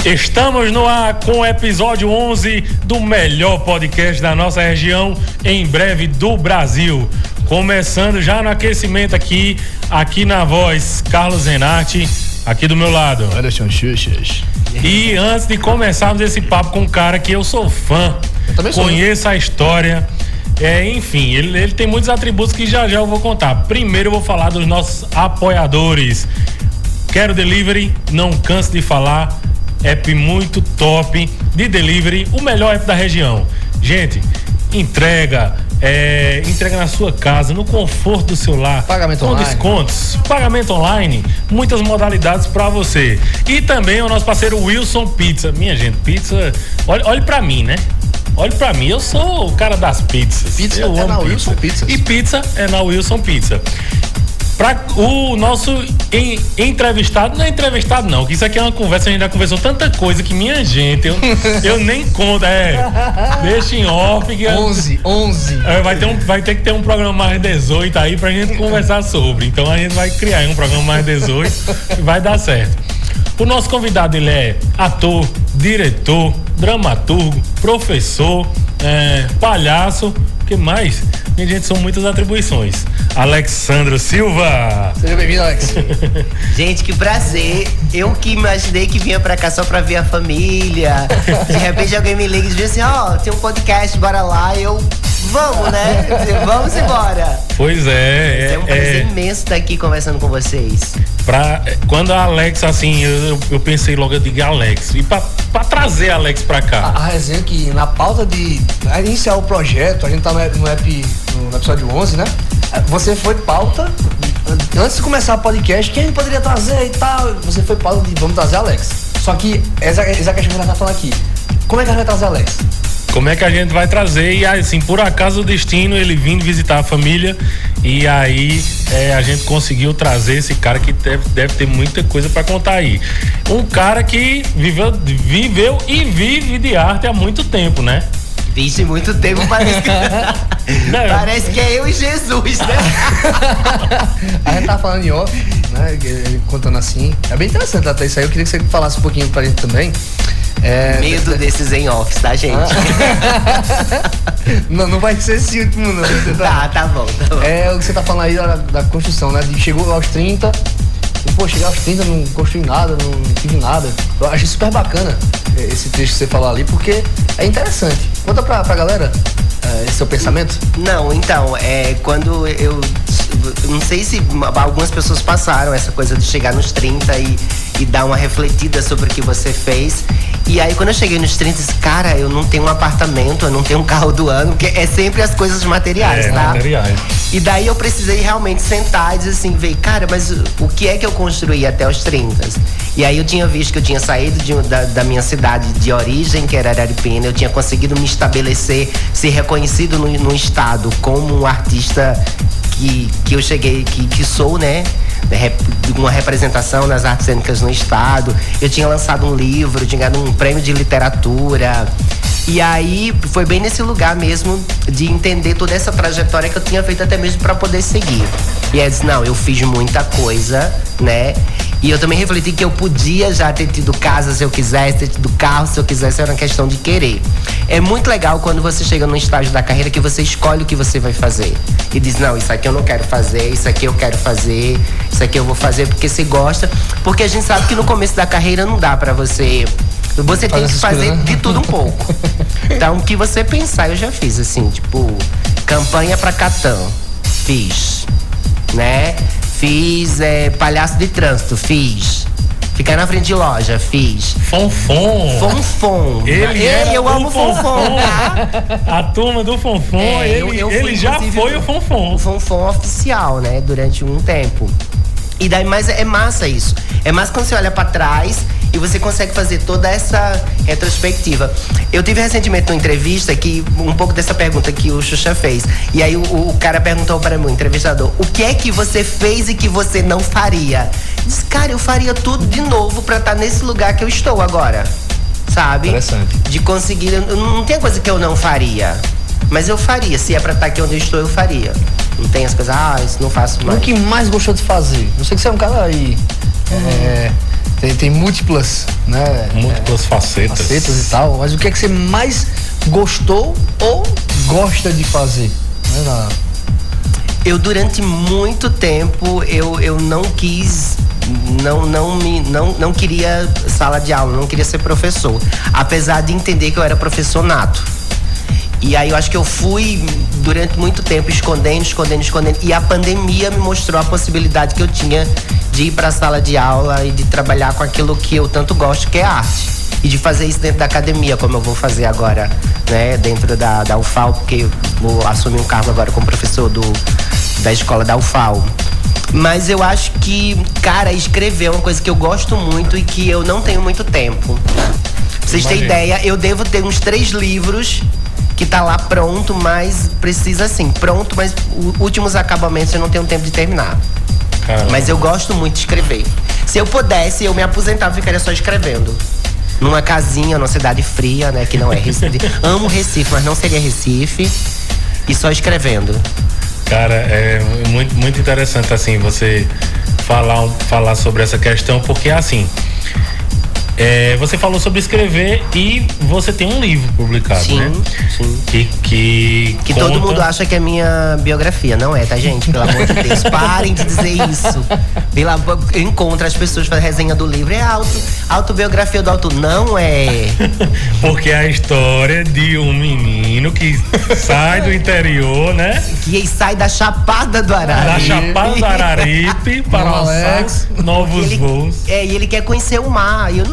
Estamos no ar com o episódio 11 do melhor podcast da nossa região, em breve do Brasil. Começando já no aquecimento aqui na voz, Carlos Renati, aqui do meu lado. Anderson Xuxas. E antes de começarmos esse papo com um cara que eu sou fã, conheço a história, enfim, ele tem muitos atributos que já eu vou contar. Primeiro eu vou falar dos nossos apoiadores. Quero Delivery, não canso de falar, app muito top de delivery, o melhor app da região. Gente, entrega na sua casa, no conforto do seu lar, pagamento com online, descontos, pagamento online, muitas modalidades para você. E também o nosso parceiro Wilson Pizza. Minha gente, pizza, olhe para mim, né? Olhe pra mim, eu sou o cara das pizzas. Pizza eu amo na pizza. Wilson Pizzas. E pizza é na Wilson Pizza. Pra o nosso entrevistado, não é entrevistado não, que isso aqui é uma conversa, a gente já conversou tanta coisa que, minha gente, eu nem conto, deixa em off. Que 11. Vai ter que ter um programa mais 18 aí pra gente conversar sobre, então a gente vai criar um programa mais 18 e vai dar certo. O nosso convidado, ele é ator, diretor, dramaturgo, professor, palhaço, o que mais? Minha gente, são muitas atribuições. Alexandro Silva. Seja bem-vindo, Alex. Gente, que prazer. Eu que imaginei que vinha pra cá só pra ver a família. De repente alguém me liga e diz assim, tem um podcast, bora lá. Vamos, né? Vamos embora. Pois é. É um prazer imenso estar aqui conversando com vocês. Quando a Alex, assim, eu pensei logo, eu digo Alex. E pra trazer a Alex pra cá. A resenha que na pauta de iniciar o projeto, a gente tá no episódio 11, né? Você foi pauta, antes de começar o podcast, quem poderia trazer e tal? Você foi pauta de vamos trazer a Alex. Só que essa questão que a gente tá falando aqui. Como é que a gente vai trazer a Alex? Como é que a gente vai trazer? E assim, por acaso o destino, ele vindo visitar a família, e aí a gente conseguiu trazer esse cara que deve ter muita coisa pra contar aí. Um cara que viveu e vive de arte há muito tempo, né? Vixe, muito tempo, parece que é eu e Jesus, né? A gente tá falando em off, né? Ele contando assim. É bem interessante até isso aí. Eu queria que você falasse um pouquinho pra gente também. Medo desses em offs, tá, gente? Não vai ser esse último, não. Tá bom. O que você tá falando aí da construção, né? Chegou aos 30. Chegar aos 30, não construí nada, não tive nada. Eu achei super bacana esse trecho que você falou ali, porque é interessante. Conta pra galera esse seu pensamento. Não, então, quando eu não sei se algumas pessoas passaram essa coisa de chegar nos 30 e dar uma refletida sobre o que você fez. E aí quando eu cheguei nos 30, cara, eu não tenho um apartamento, eu não tenho um carro do ano, porque é sempre as coisas materiais, tá? Materiais. E daí eu precisei realmente sentar e dizer assim, cara, mas o que é que eu construí até os 30? E aí eu tinha visto que eu tinha saído da minha cidade de origem, que era Araripina, eu tinha conseguido me estabelecer, ser reconhecido no estado como um artista que eu cheguei, que sou, né? Uma representação nas artes cênicas no estado. Eu tinha lançado um livro, tinha ganhado um prêmio de literatura. E aí foi bem nesse lugar mesmo de entender toda essa trajetória que eu tinha feito até mesmo para poder seguir. E aí eu disse, não, eu fiz muita coisa, né? E eu também refleti que eu podia já ter tido casa se eu quisesse, ter tido carro se eu quisesse, era uma questão de querer. É muito legal quando você chega num estágio da carreira que você escolhe o que você vai fazer. E diz, não, isso aqui eu não quero fazer, isso aqui eu quero fazer, isso aqui eu vou fazer porque você gosta. Porque a gente sabe que no começo da carreira não dá pra você tem que fazer de tudo um pouco. Então, o que você pensar, eu já fiz, assim, tipo, campanha pra Catão, fiz, né? Fiz palhaço de trânsito, fiz. Ficar na frente de loja, fiz. Fonfon. Eu amo Fonfon, tá? A turma do Fonfon, ele já foi o Fonfon. O Fonfon oficial, né? Durante um tempo. E daí, mas é massa isso. É massa quando você olha pra trás e você consegue fazer toda essa retrospectiva. Eu tive recentemente uma entrevista que, um pouco dessa pergunta que o Xuxa fez. E aí o cara perguntou para mim, o entrevistador, o que é que você fez e que você não faria? Eu disse, cara, eu faria tudo de novo pra estar nesse lugar que eu estou agora. Sabe? Interessante. De conseguir, não tem coisa que eu não faria. Mas eu faria, se é pra estar aqui onde eu estou, eu faria. Não tem as coisas, isso não faço mais. O que mais gostou de fazer? Eu sei que você é um cara aí tem múltiplas, né? Múltiplas facetas e tal, mas o que é que você mais gostou ou gosta de fazer? Eu, durante muito tempo, eu não quis, não queria sala de aula, não queria ser professor, apesar de entender que eu era professor nato. E aí eu acho que eu fui, durante muito tempo, escondendo, e a pandemia me mostrou a possibilidade que eu tinha de ir para a sala de aula e de trabalhar com aquilo que eu tanto gosto, que é arte. E de fazer isso dentro da academia, como eu vou fazer agora, né, dentro da UFAL, porque eu vou assumir um cargo agora como professor da escola da UFAL. Mas eu acho que, cara, escrever é uma coisa que eu gosto muito e que eu não tenho muito tempo. Pra vocês terem ideia, eu devo ter uns 3 livros que tá lá pronto, mas precisa assim, pronto, mas os últimos acabamentos eu não tenho tempo de terminar. Caramba. Mas eu gosto muito de escrever. Se eu pudesse, eu me aposentava e ficaria só escrevendo. Numa casinha, numa cidade fria, né, que não é Recife. Amo Recife, mas não seria Recife. E só escrevendo. Cara, é muito, muito interessante, assim, você falar sobre essa questão, porque, assim, você falou sobre escrever e você tem um livro publicado, sim, né? Sim. Que conta... todo mundo acha que é minha biografia. Não é, tá, gente? Pelo amor de Deus, parem de dizer isso. Eu encontro as pessoas fazendo resenha do livro. É autobiografia do autor. Não é. Porque é a história de um menino que sai do interior, né? Que sai da Chapada do Araripe. Da Chapada do Araripe para alçar novos voos. E ele quer conhecer o mar. E eu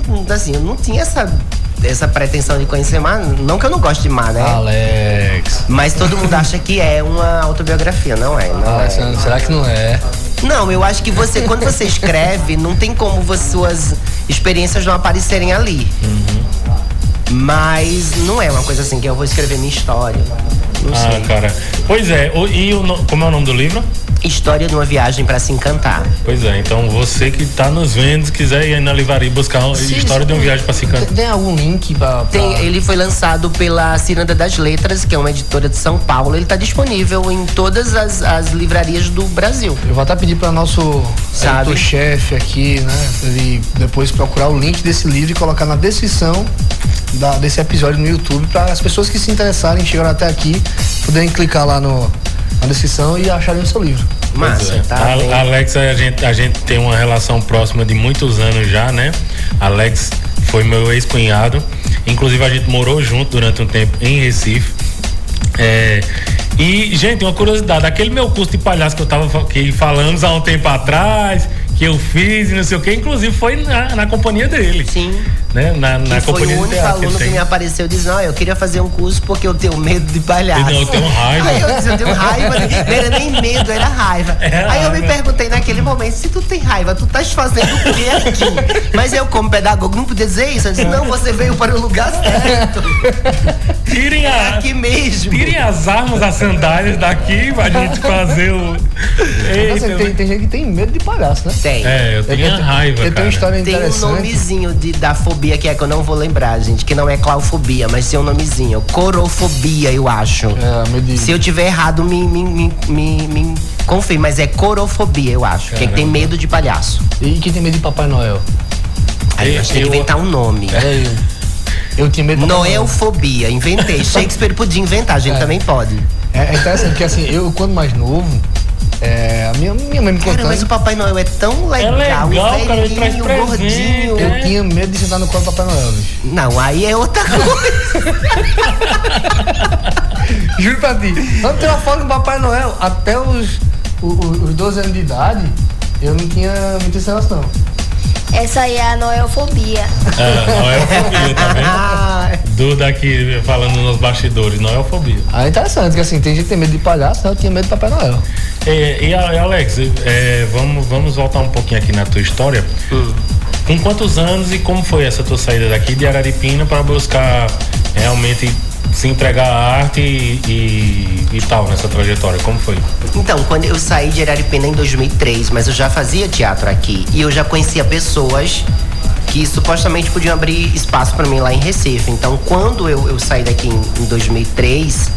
não tinha essa pretensão de conhecer mar. Não que eu não goste de mar, né? Alex. Mas todo mundo acha que é uma autobiografia. Não é, Será que não é? Não, eu acho que quando você escreve, não tem como suas experiências não aparecerem ali. Uhum. Mas não é uma coisa assim que eu vou escrever minha história. Não sei. Cara. Pois é, como é o nome do livro? História de uma viagem para se encantar. Pois é, então você que tá nos vendo, se quiser ir na livraria buscar História de uma viagem para se encantar. Tem algum link pra... Ele foi lançado pela Ciranda das Letras, que é uma editora de São Paulo. Ele tá disponível em todas as livrarias do Brasil. Eu vou até pedir para nosso editor-chefe aqui, né, ele depois procurar o link desse livro e colocar na descrição desse episódio no YouTube, para as pessoas que se interessarem, chegaram até aqui, poderem clicar lá na descrição e acharem o seu livro. Massa, tá bem. Alex, a gente tem uma relação próxima de muitos anos já, né? Alex foi meu ex-cunhado, inclusive a gente morou junto durante um tempo em Recife. E, gente, uma curiosidade, aquele meu curso de palhaço que falamos há um tempo atrás, que eu fiz e não sei o que, inclusive foi na companhia dele. Sim. Né? Na companhia foi o único aluno que me apareceu e disse, não, eu queria fazer um curso porque eu tenho medo de palhaço. Não, eu tenho raiva. Aí eu disse, eu tenho raiva. Não era nem medo, era raiva. Aí eu me perguntei naquele momento, se tu tem raiva, tu estás fazendo o que aqui? Mas eu, como pedagogo, não podia dizer isso. Eu disse, não, você veio para o lugar certo. Tirem aqui mesmo. Tirem as armas, as sandálias daqui pra gente fazer o... Tem gente que tem medo de palhaço, né? Tem. Eu tenho raiva, tem uma história interessante. Tem um nomezinho da fobia que é que eu não vou lembrar, gente, que não é claufobia, mas tem um nomezinho, corofobia, eu acho. Se eu tiver errado, me confirme, mas é corofobia, eu acho. Quem tem medo de palhaço. E quem tem medo de Papai Noel? Aí eu tenho que inventar um nome. Eu tinha medo de Noelfobia, inventei. Shakespeare podia inventar, a gente também pode. É interessante, porque assim, eu quando mais novo, a minha mãe me contando. Cara, mas o Papai Noel é tão legal, cara, ele traz gordinho. Eu tinha medo de sentar no colo do Papai Noel, bicho. Não, aí é outra coisa. Juro pra ti, quando tem uma foto do Papai Noel, até os 12 anos de idade, eu não tinha muita sensação. Essa aí é a Noelfobia. Noelfobia, tá vendo? Daqui falando nos bastidores, Noelfobia. É interessante, porque assim, tem gente que tem medo de palhaço, eu tinha medo de Papai Noel. E Alex, vamos voltar um pouquinho aqui na tua história. Com quantos anos e como foi essa tua saída daqui de Araripina para buscar realmente se entregar à arte e tal nessa trajetória? Como foi? Então, quando eu saí de Araripina em 2003, mas eu já fazia teatro aqui e eu já conhecia pessoas que supostamente podiam abrir espaço para mim lá em Recife. Então, quando eu saí daqui em 2003,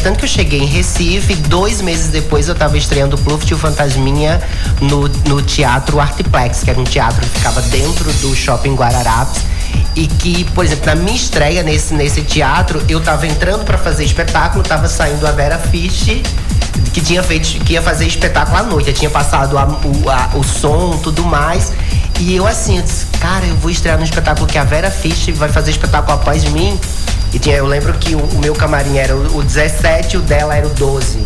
Tanto que eu cheguei em Recife, 2 meses depois eu tava estreando o Pluft e o Fantasminha no Teatro Artiplex, que era um teatro que ficava dentro do Shopping Guararapes. E que, por exemplo, na minha estreia nesse teatro, eu tava entrando pra fazer espetáculo, tava saindo a Vera Fischer, que ia fazer espetáculo à noite. Eu tinha passado o som, tudo mais. E eu disse, cara, eu vou estrear no espetáculo que a Vera Fischer vai fazer espetáculo após mim. E eu lembro que o meu camarim era o 17 e o dela era o 12.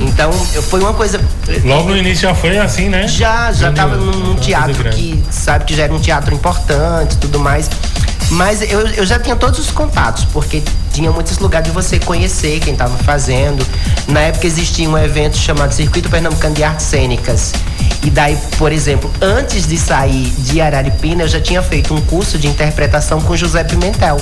Então, foi uma coisa... Logo no início já foi assim, né? Já tava num teatro que, sabe, que já era um teatro importante e tudo mais. Mas eu já tinha todos os contatos, porque tinha muitos lugares de você conhecer quem tava fazendo. Na época existia um evento chamado Circuito Pernambucano de Artes Cênicas. E daí, por exemplo, antes de sair de Araripina, eu já tinha feito um curso de interpretação com José Pimentel.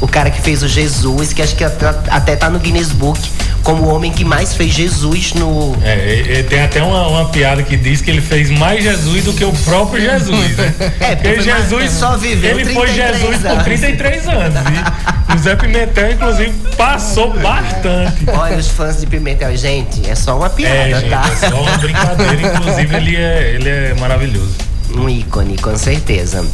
O cara que fez o Jesus, que acho que até tá no Guinness Book como o homem que mais fez Jesus no... tem até uma piada que diz que ele fez mais Jesus do que o próprio Jesus, né? Porque Jesus só viveu ele foi Jesus por 33 anos. E o Zé Pimentel, inclusive, passou bastante. Olha, os fãs de Pimentel, gente, é só uma piada, gente, tá? É só uma brincadeira, inclusive ele é maravilhoso. Um ícone, com certeza.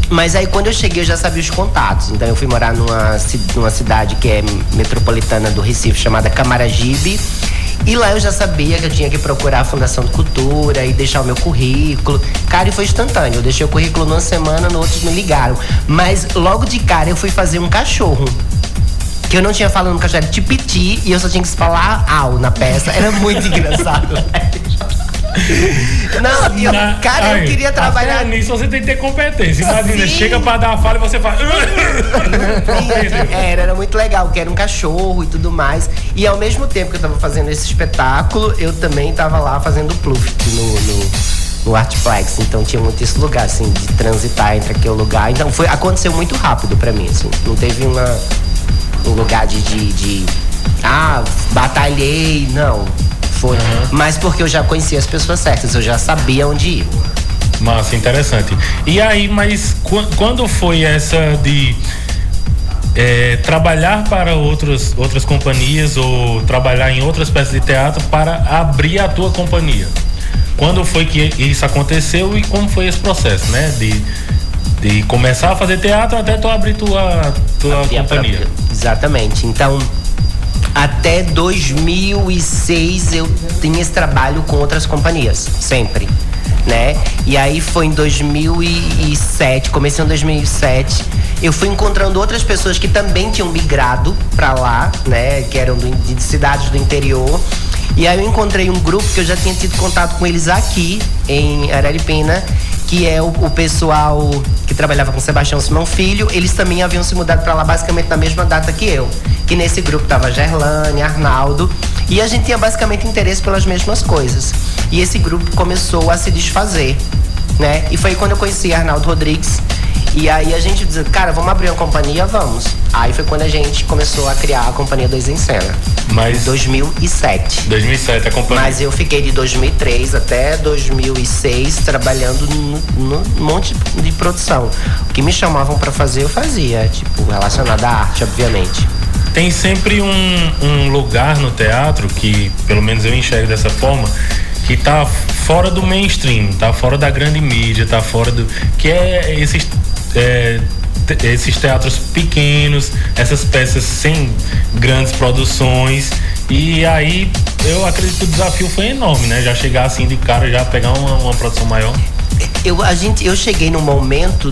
Mas aí quando eu cheguei eu já sabia os contatos. Então eu fui morar numa cidade que é metropolitana do Recife, chamada Camaragibe. E lá eu já sabia que eu tinha que procurar a Fundação de Cultura e deixar o meu currículo. Cara, e foi instantâneo. Eu deixei o currículo numa semana, no outro me ligaram. Mas logo de cara eu fui fazer um cachorro. Que eu não tinha falado no cachorro, era tipiti, e eu só tinha que falar au na peça. Era muito engraçado. Não, eu queria trabalhar nisso, você tem que ter competência. Imagina, chega pra dar a fala e você faz. Era muito legal, que era um cachorro e tudo mais. E ao mesmo tempo que eu tava fazendo esse espetáculo, eu também tava lá fazendo Pluft no Artiplex. Então tinha muito esse lugar, assim, de transitar entre aquele lugar. Então aconteceu muito rápido pra mim, assim. Não teve um lugar de batalhei, não. Foi. Mas porque eu já conhecia as pessoas certas, eu já sabia onde ir. Massa, interessante. E aí, mas quando foi essa de trabalhar para outras companhias ou trabalhar em outras peças de teatro para abrir a tua companhia? Quando foi que isso aconteceu e como foi esse processo, né? De começar a fazer teatro até tu abrir tua companhia. Exatamente. Então, até 2006 eu tinha esse trabalho com outras companhias, sempre, né? E aí foi em 2007, comecei em 2007, eu fui encontrando outras pessoas que também tinham migrado pra lá, né? Que eram de cidades do interior. E aí eu encontrei um grupo que eu já tinha tido contato com eles aqui em Araripina, que é o pessoal que trabalhava com Sebastião Simão Filho. Eles também haviam se mudado para lá basicamente na mesma data que eu. Que nesse grupo tava Gerlane, Arnaldo, e a gente tinha basicamente interesse pelas mesmas coisas. E esse grupo começou a se desfazer, né? E foi quando eu conheci Arnaldo Rodrigues. E aí a gente disse, cara, vamos abrir uma companhia, vamos. Aí foi quando a gente começou a criar a Companhia 2 em Cena. Mas... Em 2007. 2007 a companhia. Mas eu fiquei de 2003 até 2006 trabalhando num monte de produção. O que me chamavam pra fazer, eu fazia. Tipo, relacionado à arte, obviamente. Tem sempre um lugar no teatro que, pelo menos eu enxergo dessa forma, que tá fora do mainstream, tá fora da grande mídia, tá fora do... Que é esses teatros pequenos, essas peças sem grandes produções. E aí eu acredito que o desafio foi enorme, né? Já chegar assim de cara, já pegar uma produção maior. Eu cheguei num momento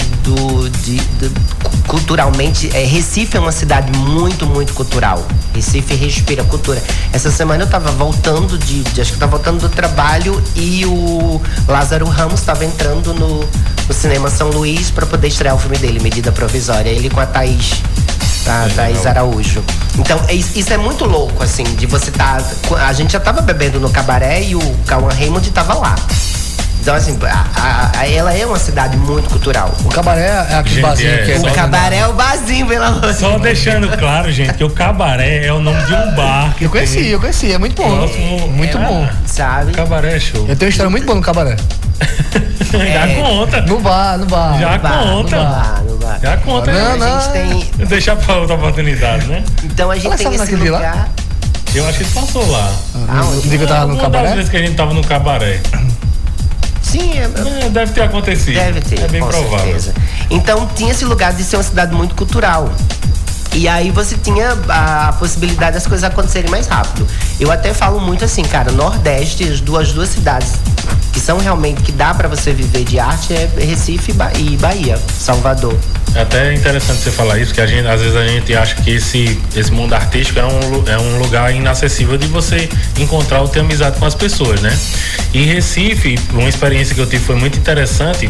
culturalmente, Recife é uma cidade muito, muito cultural. Recife respira cultura. Essa semana eu tava voltando acho que eu tava voltando do trabalho e o Lázaro Ramos tava entrando no Cinema São Luís para poder estrear o filme dele, Medida Provisória. Ele com a Thaís Araújo. Então, isso é muito louco, assim, de você a gente já tava bebendo no Cabaré e o Cauã Raymond tava lá. Então, assim, ela é uma cidade muito cultural. O Cabaré é aquele barzinho que é... O Cabaré é o barzinho, pelo amor de Deus. Só deixando claro, gente, que o Cabaré é o nome de um bar. Eu conheci, é muito bom. Muito bom. Sabe? O Cabaré é show. Eu tenho uma história muito boa no Cabaré. Já conta. No bar. Já conta. No bar. Já conta. A gente tem... Deixar pra outra oportunidade, né? Então a gente tem esse lugar... Eu acho que passou lá. No dia que eu tava no cabaré? Das vezes que a gente tava no cabaré. Sim, deve ter acontecido. Deve ter, é bem provável. Certeza. Então tinha esse lugar de ser uma cidade muito cultural. E aí você tinha a possibilidade das coisas acontecerem mais rápido. Eu até falo muito assim, cara, Nordeste, as duas cidades que são realmente, que dá pra você viver de arte é Recife e Bahia, Salvador. É até interessante você falar isso, que às vezes a gente acha que esse mundo artístico é um lugar inacessível de você encontrar ou ter amizade com as pessoas, né? E Recife, uma experiência que eu tive foi muito interessante.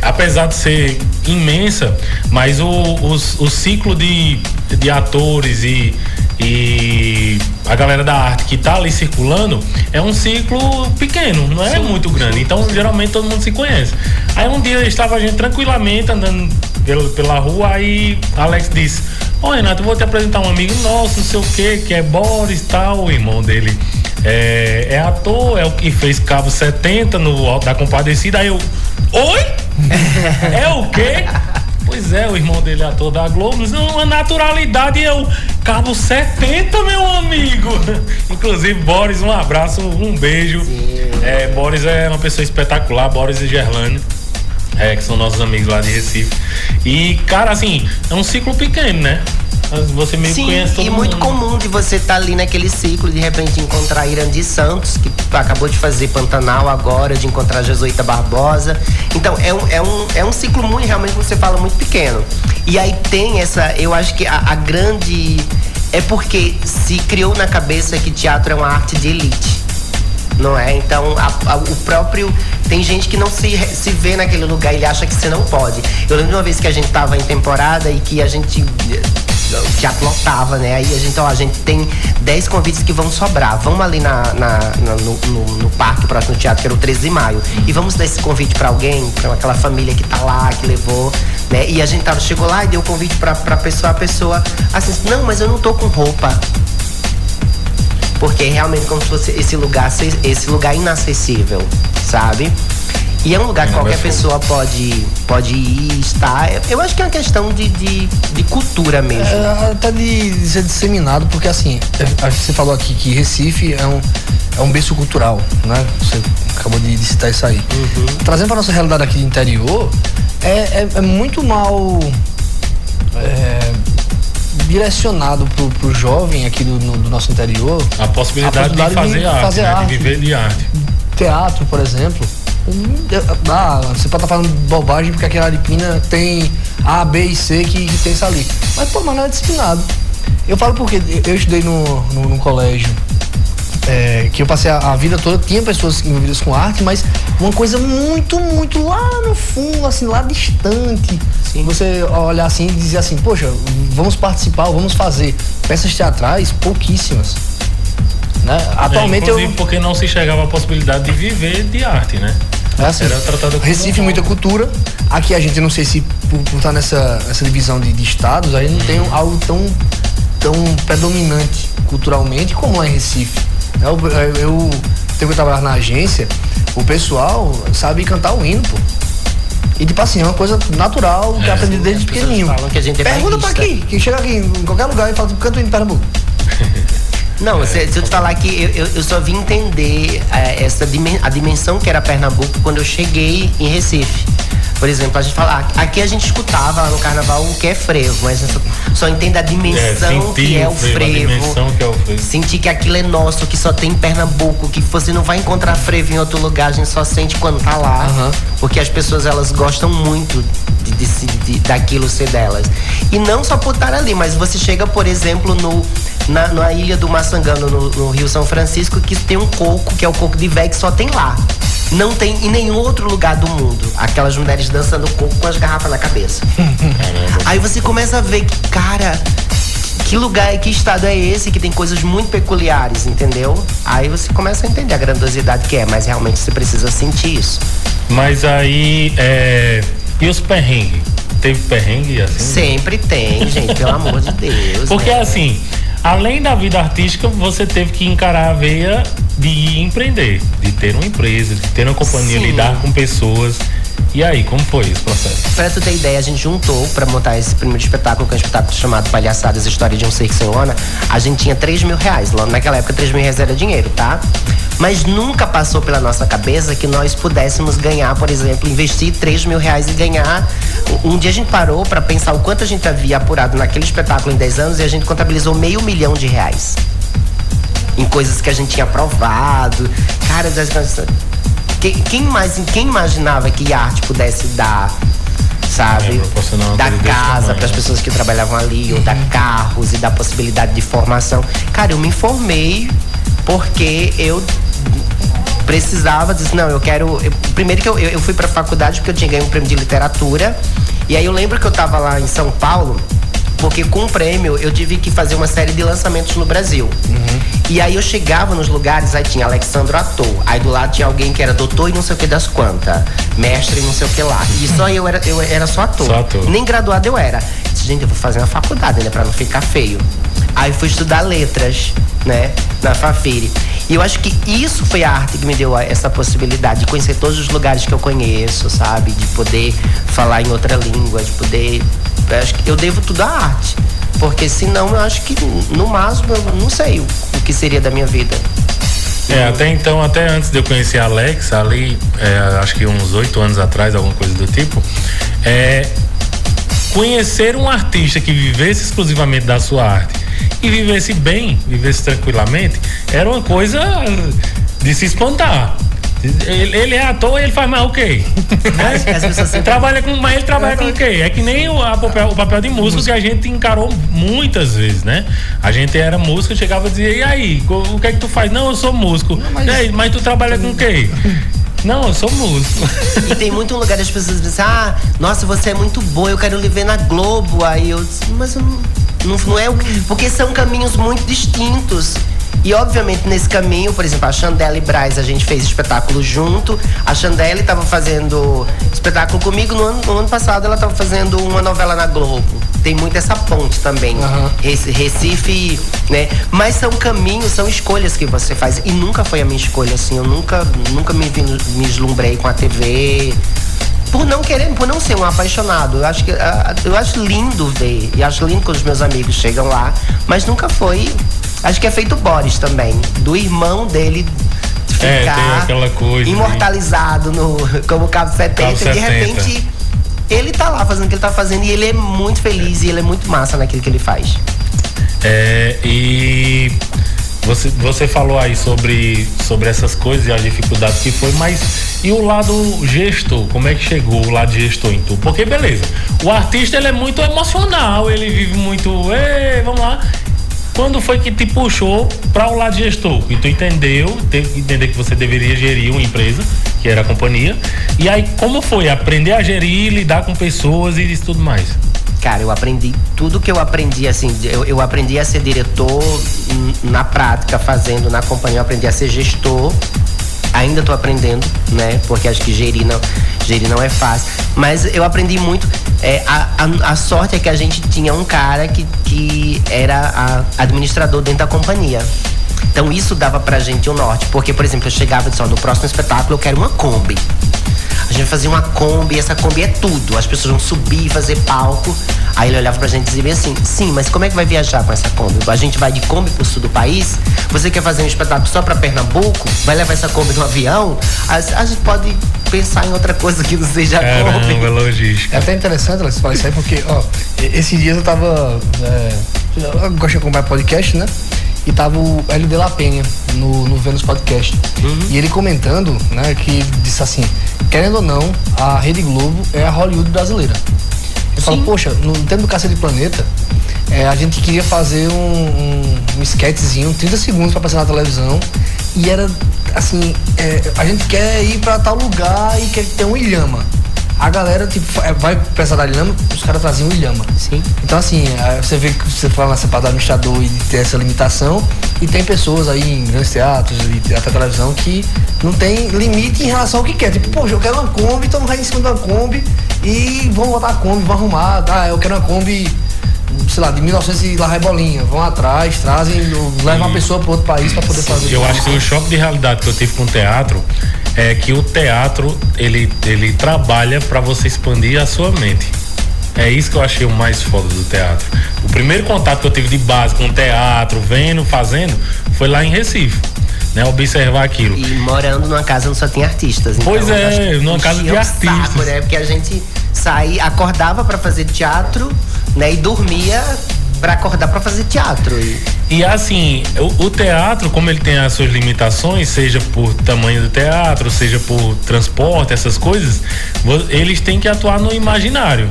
Apesar de ser imensa, mas o ciclo de atores e a galera da arte que tá ali circulando é um ciclo pequeno, não é muito grande. Então, geralmente, todo mundo se conhece. Aí um dia estava a gente tranquilamente andando pela rua, aí Alex disse: "Ô Renato, eu vou te apresentar um amigo nosso, não sei o que é Boris, tal", o irmão dele é ator, é o que fez Cabo 70 no Alto da Compadecida. Aí eu: "Oi? É o quê?" Pois é, o irmão dele é ator da Globo. Não, uma naturalidade. Eu, Cabo 70, meu amigo. Inclusive, Boris, um abraço, um beijo. Boris é uma pessoa espetacular, Boris e Gerlane, que são nossos amigos lá de Recife. E, cara, assim, é um ciclo pequeno, né? Você meio que conhece todo mundo. E muito comum de você estar ali naquele ciclo, de repente encontrar Irandi Santos, que acabou de fazer Pantanal agora, de encontrar Jesuíta Barbosa. Então é um ciclo muito, realmente, como você fala, muito pequeno. E aí tem essa, eu acho que a grande... É porque se criou na cabeça que teatro é uma arte de elite, não é? Então o próprio... Tem gente que não se vê naquele lugar, ele acha que você não pode. Eu lembro de uma vez que a gente tava em temporada e que a gente... O teatro lotava, né? Aí a gente tem 10 convites que vão sobrar. Vamos ali no parque próximo ao teatro, que era o 13 de maio. E vamos dar esse convite pra alguém, pra aquela família que tá lá, que levou, né? E a gente chegou lá e deu o convite pra pessoa, a pessoa assim: "Não, mas eu não tô com roupa." Porque é realmente como se fosse esse lugar inacessível, sabe? E é um lugar que qualquer pessoa pode ir, estar. Eu acho que é uma questão de cultura mesmo. Até de ser disseminado, porque assim, acho que você falou aqui que Recife é um berço cultural, né? Você acabou de citar isso aí. Uhum. Trazendo para nossa realidade aqui do interior, é muito mal direcionado pro jovem aqui do nosso interior a possibilidade de fazer arte, de viver de arte. Teatro, por exemplo. Você pode estar falando bobagem porque aqui em Araripina tem A, B e C que tem isso ali. Mas, pô, não é disciplinado. Eu falo porque eu estudei num colégio que eu passei a vida toda, tinha pessoas envolvidas com arte, mas uma coisa muito, muito lá no fundo, assim, lá distante. Sim. Você olhar assim e dizer assim: poxa, vamos participar, vamos fazer peças teatrais, pouquíssimas. Né? Atualmente porque não se chegava a possibilidade de viver de arte, né? Assim, era tratado Recife, muita cultura. Aqui a gente, não sei se por estar nessa divisão de estados, aí não tem algo tão predominante culturalmente como é em Recife. Eu tenho que trabalhar na agência, o pessoal sabe cantar o hino, pô. E tipo assim, é uma coisa natural, que aprendi desde pequenininho. Que a gente pergunta pra aqui, quem chega aqui em qualquer lugar e fala: canta o hino de Pernambuco. Não, se eu te falar que eu só vim entender a dimensão que era Pernambuco quando eu cheguei em Recife. Por exemplo, a gente fala, aqui a gente escutava lá no carnaval o que é frevo, mas só entende a dimensão que é o frevo. Sentir que aquilo é nosso, que só tem em Pernambuco, que você não vai encontrar frevo em outro lugar, a gente só sente quando tá lá. Uhum. Porque as pessoas, elas gostam muito daquilo ser delas. E não só por estar ali, mas você chega, por exemplo, na ilha do Maçangano, no Rio São Francisco, que tem um coco, que é o coco de véia, que só tem lá. Não tem em nenhum outro lugar do mundo. Aquelas mulheres dançando coco com as garrafas na cabeça. Aí você começa a ver que, cara, que lugar, que estado é esse que tem coisas muito peculiares, entendeu? Aí você começa a entender a grandiosidade que é, mas realmente você precisa sentir isso. Mas aí, e os perrengues? Teve perrengue assim? Sempre tem, gente, pelo amor de Deus. Porque assim, além da vida artística, você teve que encarar a veia de empreender, de ter uma empresa, de ter uma companhia, lidar com pessoas. E aí, como foi esse processo? Pra tu ter ideia, a gente juntou pra montar esse primeiro espetáculo, que é um espetáculo chamado Palhaçadas, História de um Circo Sem Lona. A gente tinha R$3.000. Lá naquela época, R$3.000 era dinheiro, tá? Mas nunca passou pela nossa cabeça que nós pudéssemos ganhar, por exemplo, investir R$3.000 e ganhar. Um dia a gente parou pra pensar o quanto a gente havia apurado naquele espetáculo em 10 anos e a gente contabilizou R$500 mil em coisas que a gente tinha aprovado. Cara, quem imaginava que a arte pudesse dar, sabe? Dar casa para as pessoas que trabalhavam ali, ou dar carros e dar possibilidade de formação. Cara, eu me informei porque eu precisava, disse, não, eu quero. Primeiro que eu fui pra faculdade porque eu tinha ganho um prêmio de literatura. E aí eu lembro que eu tava lá em São Paulo, porque com o prêmio eu tive que fazer uma série de lançamentos no Brasil. E aí eu chegava nos lugares, aí tinha Alexandro ator, aí do lado tinha alguém que era doutor e não sei o que das quantas, mestre e não sei o que lá. E só eu era só ator. Nem graduado eu era. Disse, gente, eu vou fazer uma faculdade, né, pra não ficar feio. Aí fui estudar letras, né, na Fafiri. E eu acho que isso foi a arte que me deu essa possibilidade de conhecer todos os lugares que eu conheço, sabe? De poder falar em outra língua, de poder... Eu acho que eu devo tudo à arte. Porque senão eu acho que, no máximo, eu não sei o que seria da minha vida. Até então, até antes de eu conhecer a Alex, ali, acho que uns 8 anos atrás, alguma coisa do tipo, conhecer um artista que vivesse exclusivamente da sua arte e vivesse bem, vivesse tranquilamente, era uma coisa de se espantar. Ele é ator e ele faz mais o quê? Trabalha com, mas ele trabalha com o quê? É que nem o papel de músico que a gente encarou muitas vezes, né? A gente era músico, chegava e dizia, e aí, o que é que tu faz? Não, eu sou músico. Mas tu trabalha com o quê? Não, eu sou músico. E tem muito um lugar das pessoas dizem, nossa, você é muito boa, eu quero lhe ver na Globo. Aí eu disse, mas eu não é o... Porque são caminhos muito distintos. E obviamente nesse caminho, por exemplo, a Chandelle e Braz, a gente fez espetáculo junto. A Chandelle estava fazendo espetáculo comigo no ano passado, ela estava fazendo uma novela na Globo. Tem muito essa ponte também. Recife, né? Mas são caminhos, são escolhas que você faz. E nunca foi a minha escolha, assim. Eu nunca me vislumbrei com a TV. Por não ser um apaixonado. Eu acho lindo ver. E acho lindo quando os meus amigos chegam lá. Mas nunca foi... Acho que é feito Boris também, do irmão dele ficar tem aquela coisa imortalizado como Cabo 70 e de repente ele tá lá fazendo o que ele tá fazendo e ele é muito feliz e ele é muito massa naquilo que ele faz. E você falou aí sobre essas coisas e as dificuldades que foi, mas e o lado gestor? Como é que chegou o lado gestor em tu? Porque beleza, o artista ele é muito emocional, ele vive muito, vamos lá. Quando foi que te puxou para o lado gestor? E tu teve que entender que você deveria gerir uma empresa, que era a companhia. E aí, como foi aprender a gerir, lidar com pessoas e isso tudo mais? Cara, eu aprendi tudo que eu aprendi, assim, eu aprendi a ser diretor na prática, fazendo na companhia, eu aprendi a ser gestor. Ainda tô aprendendo, né? Porque acho que gerir não é fácil. Mas eu aprendi muito. A sorte é que a gente tinha um cara que era administrador dentro da companhia. Então isso dava pra gente o norte. Porque, por exemplo, eu chegava e disse, no próximo espetáculo eu quero uma Kombi. A gente vai fazer uma Kombi, e essa Kombi é tudo. As pessoas vão subir, fazer palco. Aí ele olhava pra gente e dizia assim, sim, mas como é que vai viajar com essa Kombi? A gente vai de Kombi pro sul do país? Você quer fazer um espetáculo só pra Pernambuco? Vai levar essa Kombi no avião? A gente pode pensar em outra coisa que não seja a Kombi. É logística. É até interessante você falar isso aí, porque, esses dias eu tava... eu gosto de acompanhar podcast, né? E tava o Hélio de la Penha no Vênus Podcast. E ele comentando, né, que disse assim, querendo ou não, a Rede Globo é a Hollywood brasileira. Ele fala, poxa, no tempo do Cacete Planeta, a gente queria fazer um sketchzinho, 30 segundos pra passar na televisão. E era assim, a gente quer ir pra tal lugar e quer ter um Ilhama. A galera, tipo, vai precisar da Ilhama, os caras traziam Ilhama. Sim. Então, assim, você vê que você fala nessa parte do administrador e de ter essa limitação, e tem pessoas aí em grandes teatros e até televisão que não tem limite em relação ao que quer. Tipo, poxa, eu quero uma Kombi, então vai em cima de uma Kombi e vamos botar a Kombi, vamos arrumar. Eu quero uma Kombi sei lá, de 1900 e lá rebolinha, vão atrás, trazem, levam uma pessoa para outro país para poder fazer. Eu acho que o choque de realidade que eu tive com o teatro é que o teatro, ele trabalha para você expandir a sua mente. É isso que eu achei o mais foda do teatro. O primeiro contato que eu tive de base com o teatro, vendo, fazendo, foi lá em Recife, né? Observar aquilo. E morando numa casa onde só tinha artistas. Então, pois é, numa casa de artistas. Saco, né? Porque a gente acordava para fazer teatro, né? E dormia para acordar para fazer teatro. E assim, o teatro, como ele tem as suas limitações, seja por tamanho do teatro, seja por transporte, essas coisas, eles têm que atuar no imaginário.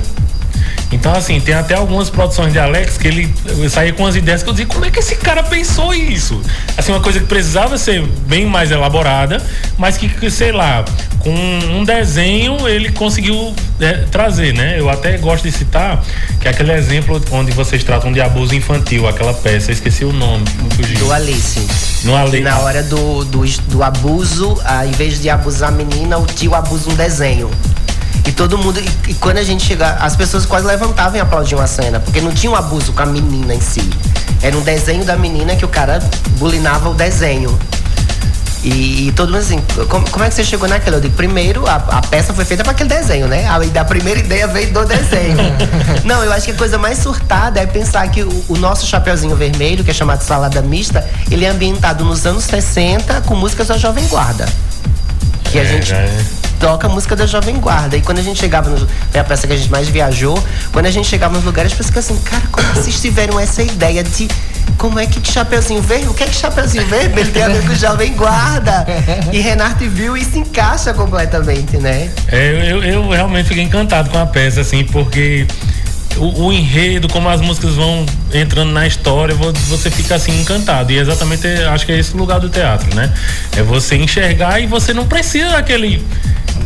Então, assim, tem até algumas produções de Alex que ele saía com as ideias que eu dizia, como é que esse cara pensou isso? Assim, uma coisa que precisava ser bem mais elaborada, mas que sei lá, com um desenho ele conseguiu trazer, né? Eu até gosto de citar que é aquele exemplo onde vocês tratam de abuso infantil, aquela peça, eu esqueci o nome, me fugiu. Do Alice. Na hora do abuso, em vez de abusar a menina, o tio abusa um desenho. E todo mundo, e quando a gente chega, as pessoas quase levantavam e aplaudiam a cena, porque não tinha um abuso com a menina em si. Era um desenho da menina que o cara bulinava o desenho. E todo mundo assim, como é que você chegou naquilo? Eu digo, primeiro, a peça foi feita para aquele desenho, né? A primeira ideia veio do desenho. Não, eu acho que a coisa mais surtada é pensar que o nosso Chapeuzinho Vermelho, que é chamado Salada Mista, ele é ambientado nos anos 60 com músicas da Jovem Guarda. Que a gente toca a música da Jovem Guarda. E quando a gente chegava foi a peça que a gente mais viajou, quando a gente chegava nos lugares, as pessoas ficam assim, cara, como vocês tiveram essa ideia de como é que Chapeuzinho Vermelho, o que é que Chapeuzinho Vermelho tem a ver com Jovem Guarda? E Renato viu e se encaixa completamente, né? Eu realmente fiquei encantado com a peça, assim, porque o enredo, como as músicas vão entrando na história, você fica assim encantado. E exatamente, acho que é esse o lugar do teatro, né? É você enxergar e você não precisa daquele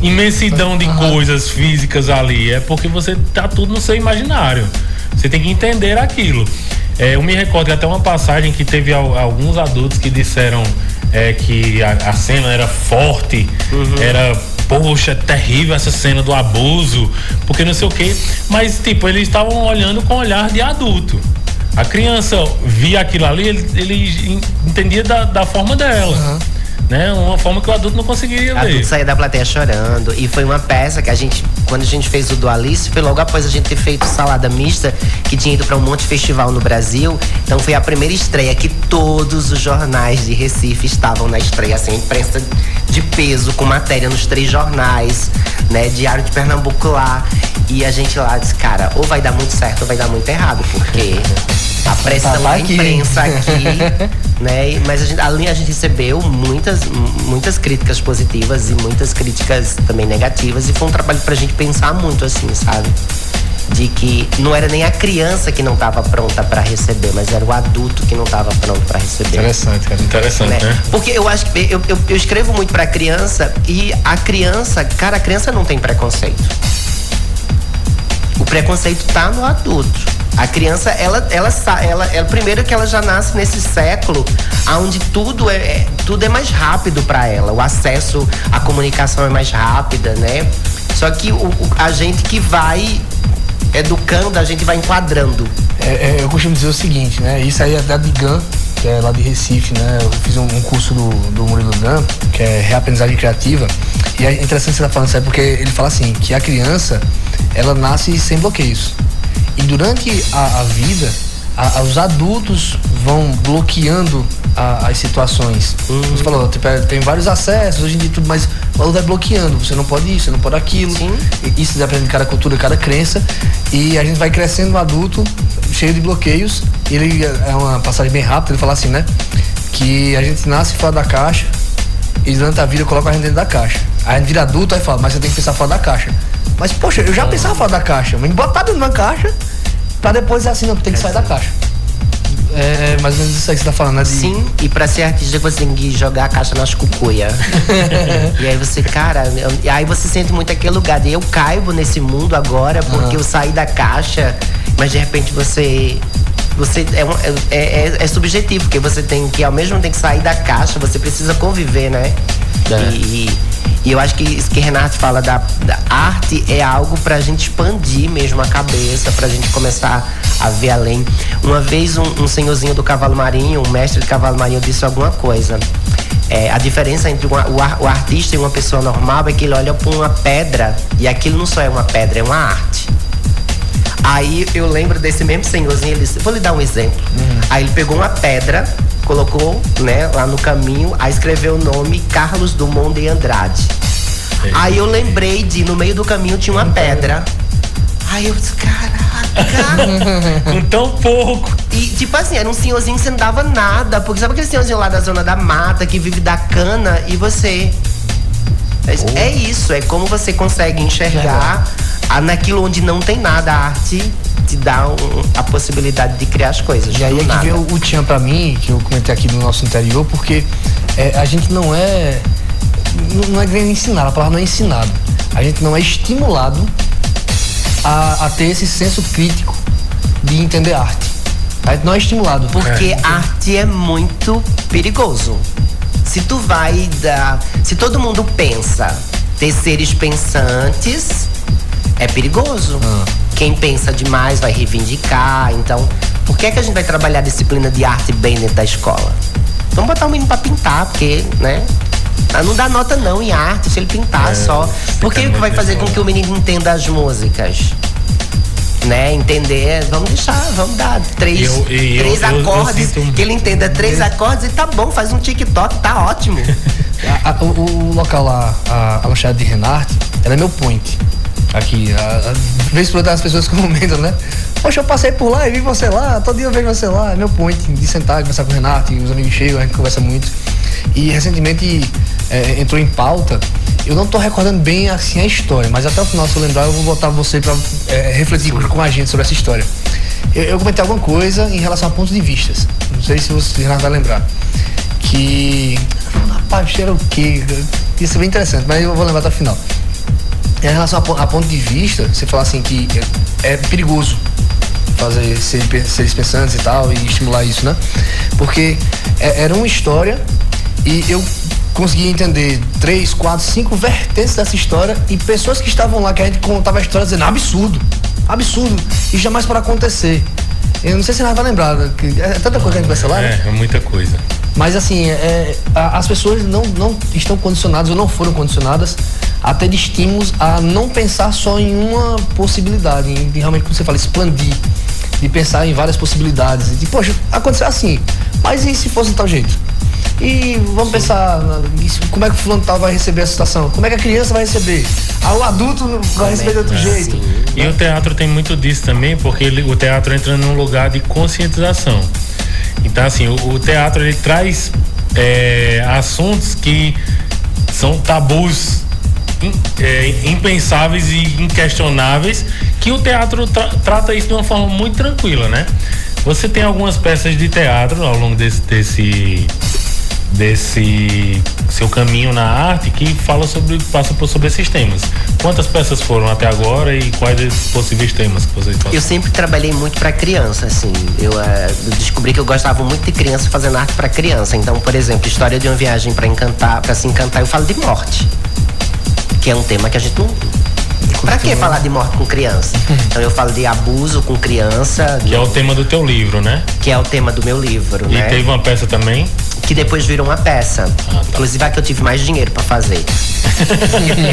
imensidão de coisas físicas ali. É porque você tá tudo no seu imaginário. Você tem que entender aquilo. Eu me recordo que até uma passagem que teve alguns adultos que disseram que a cena era forte, era, poxa, terrível essa cena do abuso, porque não sei o quê. Mas, tipo, eles estavam olhando com olhar de adulto. A criança via aquilo ali, ele entendia da forma dela. Né? Uma forma que o adulto não conseguiria ver. O adulto saía da plateia chorando. E foi uma peça que quando a gente fez o do Alice, foi logo após a gente ter feito Salada Mista, que tinha ido para um monte de festival no Brasil. Então foi a primeira estreia que todos os jornais de Recife estavam na estreia, assim, a imprensa de peso, com matéria nos 3 jornais, né? Diário de Pernambuco lá. E a gente lá disse, cara, ou vai dar muito certo ou vai dar muito errado, porque a pressão da imprensa aqui, né? Mas a gente recebeu muitas críticas positivas e muitas críticas também negativas, e foi um trabalho pra gente pensar muito, assim, sabe? De que não era nem a criança que não estava pronta para receber, mas era o adulto que não estava pronto para receber. Interessante, cara. Interessante, né? Porque eu acho que eu escrevo muito pra criança, e a criança não tem preconceito. O preconceito tá no adulto. A criança, ela primeiro que ela já nasce nesse século onde tudo é mais rápido para ela. O acesso à comunicação é mais rápida, né? Só que a gente que vai educando, a gente vai enquadrando. Eu costumo dizer o seguinte, né? Isso aí é da Digan, que é lá de Recife, né? Eu fiz um curso do Murilo Dan, que é reaprendizagem criativa. E é interessante você estar falando isso aí, porque ele fala assim, que a criança, ela nasce sem bloqueios. E durante a vida, os adultos vão bloqueando as situações. Você falou, tem vários acessos, hoje em dia tudo, mas o adulto vai bloqueando. Você não pode isso, você não pode aquilo. Sim. Isso você aprende de cada cultura, cada crença. E a gente vai crescendo no adulto, cheio de bloqueios. E ele é uma passagem bem rápida, ele fala assim, né? Que a gente nasce fora da caixa e durante a vida coloca a gente dentro da caixa. Aí a gente vira adulto, aí fala, mas você tem que pensar fora da caixa. Mas, poxa, eu já pensava fora da caixa. Me botar dentro da caixa pra depois assim, não, tem que sair da caixa. É mais ou menos isso aí que você tá falando, né? Sim, e pra ser artista você tem que jogar a caixa nas cucuias. E aí você, cara, aí você sente muito aquele lugar de eu caibo nesse mundo agora porque eu saí da caixa, mas de repente você é subjetivo, porque você tem que, ao mesmo tempo que sair da caixa, você precisa conviver, né? E eu acho que isso que Renato fala da arte é algo pra gente expandir mesmo a cabeça, pra gente começar a ver além. Uma vez um senhorzinho do cavalo marinho, um mestre de cavalo marinho, disse alguma coisa. A diferença entre o artista e uma pessoa normal é que ele olha pra uma pedra e aquilo não só é uma pedra, é uma arte. Aí eu lembro desse mesmo senhorzinho, ele disse, vou lhe dar um exemplo. Aí ele pegou uma pedra, colocou, né, lá no caminho, aí escreveu o nome Carlos Drummond de Andrade. Aí eu lembrei no meio do caminho tinha uma pedra. Aí eu disse, caraca. Com tão pouco. E tipo assim, era um senhorzinho que você não dava nada. Porque sabe aquele senhorzinho lá da zona da mata, que vive da cana, e você... É isso, é como você consegue enxergar naquilo onde não tem nada. A arte te dá a possibilidade de criar as coisas. E aí é que veio o Tchan pra mim, que eu comentei aqui no nosso interior, porque a gente não é querendo ensinar, a palavra não é ensinado. A gente não é estimulado a ter esse senso crítico de entender arte. A gente não é estimulado. Porque arte é muito perigoso. Se todo mundo pensa, ter seres pensantes é perigoso. Quem pensa demais vai reivindicar. Então, por que a gente vai trabalhar a disciplina de arte bem dentro da escola? Vamos botar o menino pra pintar, porque, né? Não dá nota não em arte, se ele pintar só. Porque o que vai fazer com que o menino entenda as músicas? Né? Entender, vamos dar três acordes, que ele entenda 3 acordes e tá bom, faz um TikTok, tá ótimo. O local lá, a lanchada de Renarte, ela é meu point. Aqui, às vezes as pessoas comentam, né? Poxa, eu passei por lá e vi você lá, todo dia eu vejo você lá. É meu point de sentar, conversar com o Renato, os amigos chegam, a gente conversa muito. E recentemente entrou em pauta. Eu não tô recordando bem assim a história, mas até o final, se eu lembrar, eu vou botar você pra refletir com a gente sobre essa história. Eu comentei alguma coisa em relação a pontos de vistas. Não sei se você, Renato, vai lembrar. Que... Rapaz, era o quê? Isso é bem interessante, mas eu vou lembrar até o final. Em relação a ponto de vista, você fala assim que é perigoso fazer seres pensantes e tal, e estimular isso, né? Porque era uma história e eu consegui entender 3, 4, 5 vertentes dessa história e pessoas que estavam lá, que a gente contava a história dizendo absurdo, e jamais para acontecer. Eu não sei se você vai lembrar, é tanta coisa que a gente vai falar, né? É muita coisa. Mas assim, as pessoas não estão condicionadas ou não foram condicionadas a ter estímulos a não pensar só em uma possibilidade, de realmente, como você fala, expandir, de pensar em várias possibilidades, de, poxa, aconteceu assim, mas e se fosse de tal jeito? E vamos pensar, como é que o fulano tal vai receber a situação? Como é que a criança vai receber? O adulto vai receber de outro jeito. E o teatro tem muito disso também, porque o teatro entra num lugar de conscientização. Então, assim, o teatro, ele traz assuntos que são tabus impensáveis e inquestionáveis, que o teatro trata isso de uma forma muito tranquila, né? Você tem algumas peças de teatro ao longo desse seu caminho na arte que passa sobre esses temas. Quantas peças foram até agora e quais os possíveis temas que vocês passam? Eu sempre trabalhei muito para criança, assim. Eu descobri que eu gostava muito de criança fazendo arte para criança. Então, por exemplo, História de uma Viagem para se encantar, eu falo de morte, que é um tema que a gente não... Pra que falar de morte com criança? Então eu falo de abuso com criança. Que é o tema do teu livro, né? Que é o tema do meu livro, e né? E teve uma peça também? Que depois virou uma peça. Tá. Inclusive a que eu tive mais dinheiro pra fazer.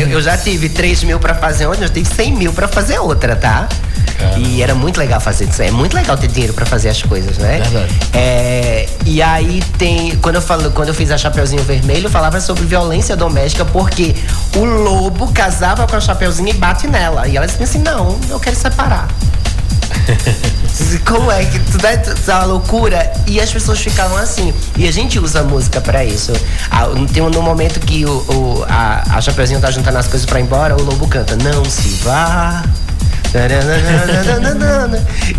eu já tive 3 mil pra fazer outra, eu tive 100 mil pra fazer outra, tá? Caramba. E era muito legal fazer isso. É muito legal ter dinheiro pra fazer as coisas, né? Verdade. E aí tem... Quando eu fiz a Chapeuzinho Vermelho, eu falava sobre violência doméstica, porque o lobo casava com a Chapeuzinho e bate nela. E ela disse assim, não, eu quero separar. Como é que tudo é uma loucura? E as pessoas ficavam assim. E a gente usa a música pra isso. Tem no momento que a Chapeuzinho tá juntando as coisas pra ir embora, o lobo canta, não se vá.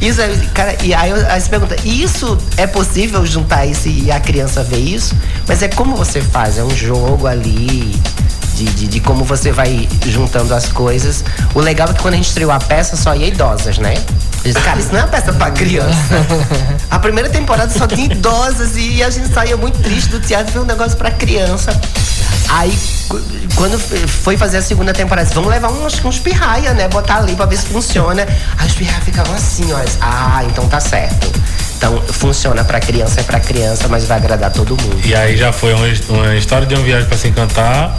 Isso é, cara, e aí você pergunta, isso é possível juntar isso e a criança ver isso? Mas é como você faz, é um jogo ali de como você vai juntando as coisas. O legal é que quando a gente estreou a peça só ia idosas, né? Eu disse, cara, isso não é uma peça pra criança. A primeira temporada só tinha idosas e a gente saía muito triste do teatro, foi um negócio pra criança. Aí quando foi fazer a segunda temporada, vamos levar uns pirraia, né? Botar ali pra ver se funciona. Aí os pirraia ficavam assim, ó. Então tá certo. Então funciona pra criança, é pra criança, mas vai agradar todo mundo. E aí já foi uma história de uma viagem pra se encantar.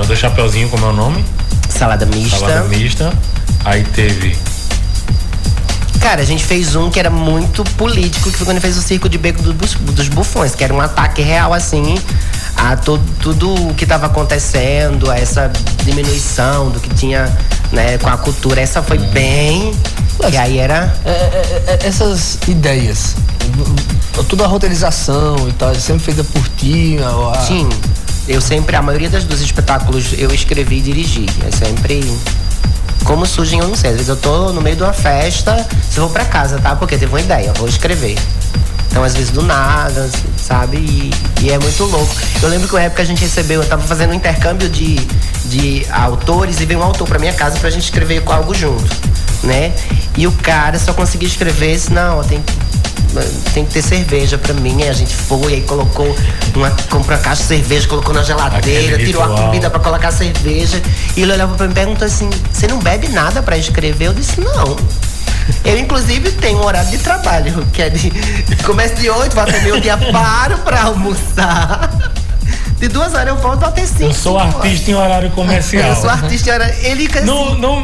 O do Chapeuzinho, como é o nome? Salada mista. Aí teve... Cara, a gente fez um que era muito político, que foi quando fez o Circo de Beco dos Bufões, que era um ataque real, assim, a tudo o que estava acontecendo, a essa diminuição do que tinha, né, com a cultura. Essa foi bem... E aí era... Essas ideias, toda a roteirização e tal, sempre feita por ti? Sim, a maioria dos espetáculos eu escrevi e dirigi. É sempre... Como surgem, eu não sei. Às vezes eu tô no meio de uma festa, se eu vou pra casa, tá? Porque teve uma ideia, eu vou escrever. Então, às vezes, do nada, sabe? E é muito louco. Eu lembro que uma época a gente recebeu, eu tava fazendo um intercâmbio de autores e veio um autor pra minha casa pra gente escrever com algo junto, né? E o cara só conseguia escrever, não, tem que ter cerveja pra mim. Aí a gente foi, aí comprou uma caixa de cerveja, colocou na geladeira, tirou a comida pra colocar a cerveja. E ele olhava pra mim e perguntou assim: você não bebe nada pra escrever? Eu disse: não. Eu, inclusive, tenho um horário de trabalho, que é começo de 8, vou até meio-dia, paro pra almoçar. De 2 horas eu volto até 5. Eu sou artista em horário comercial. Eu sou artista em horário... Ele assim,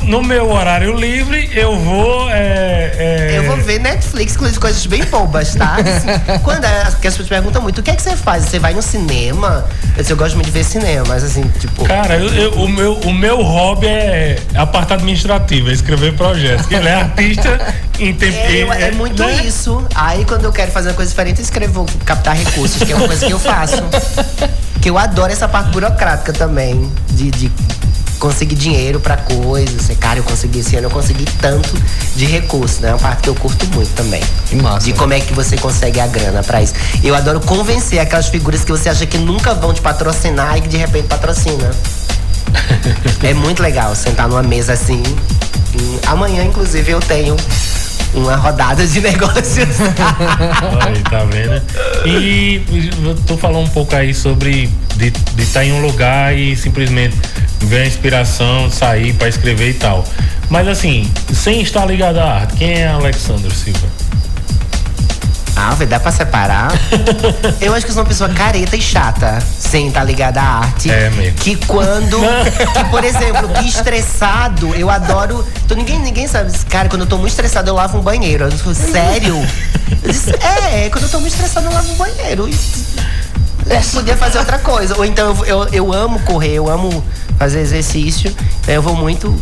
no meu horário livre, eu vou... Eu vou ver Netflix com coisas bem bobas, tá? Quando as pessoas perguntam muito, o que é que você faz? Você vai no cinema? Eu gosto muito de ver cinema, mas assim, tipo... Cara, o meu hobby é a parte administrativa, é escrever projetos. Ele é artista em tempo... É muito, né? Isso. Aí, quando eu quero fazer uma coisa diferente, eu escrevo captar recursos, que é uma coisa que eu faço. Que eu adoro essa parte burocrática também, de conseguir dinheiro pra coisas. Cara, esse ano eu consegui tanto de recurso, né? É uma parte que eu curto muito também. Que massa. De como é que você consegue a grana pra isso. Eu adoro convencer aquelas figuras que você acha que nunca vão te patrocinar e que de repente patrocina. É muito legal sentar numa mesa assim. Amanhã, inclusive, eu tenho uma rodada de negócios. Aí, tá vendo? E tu falou um pouco aí sobre de estar em um lugar e simplesmente ver a inspiração, sair pra escrever e tal. Mas assim, sem estar ligado à arte, quem é Alexandre Silva? Dá pra separar? Eu acho que eu sou uma pessoa careta e chata, sem estar ligada à arte. É mesmo. Que por exemplo, que estressado, eu adoro. Então ninguém sabe, cara, quando eu tô muito estressado, eu lavo um banheiro. Eu digo, sério? Eu disse, quando eu tô muito estressado, eu lavo um banheiro. Eu podia fazer outra coisa. Ou então eu amo correr, eu amo fazer exercício, então eu vou muito.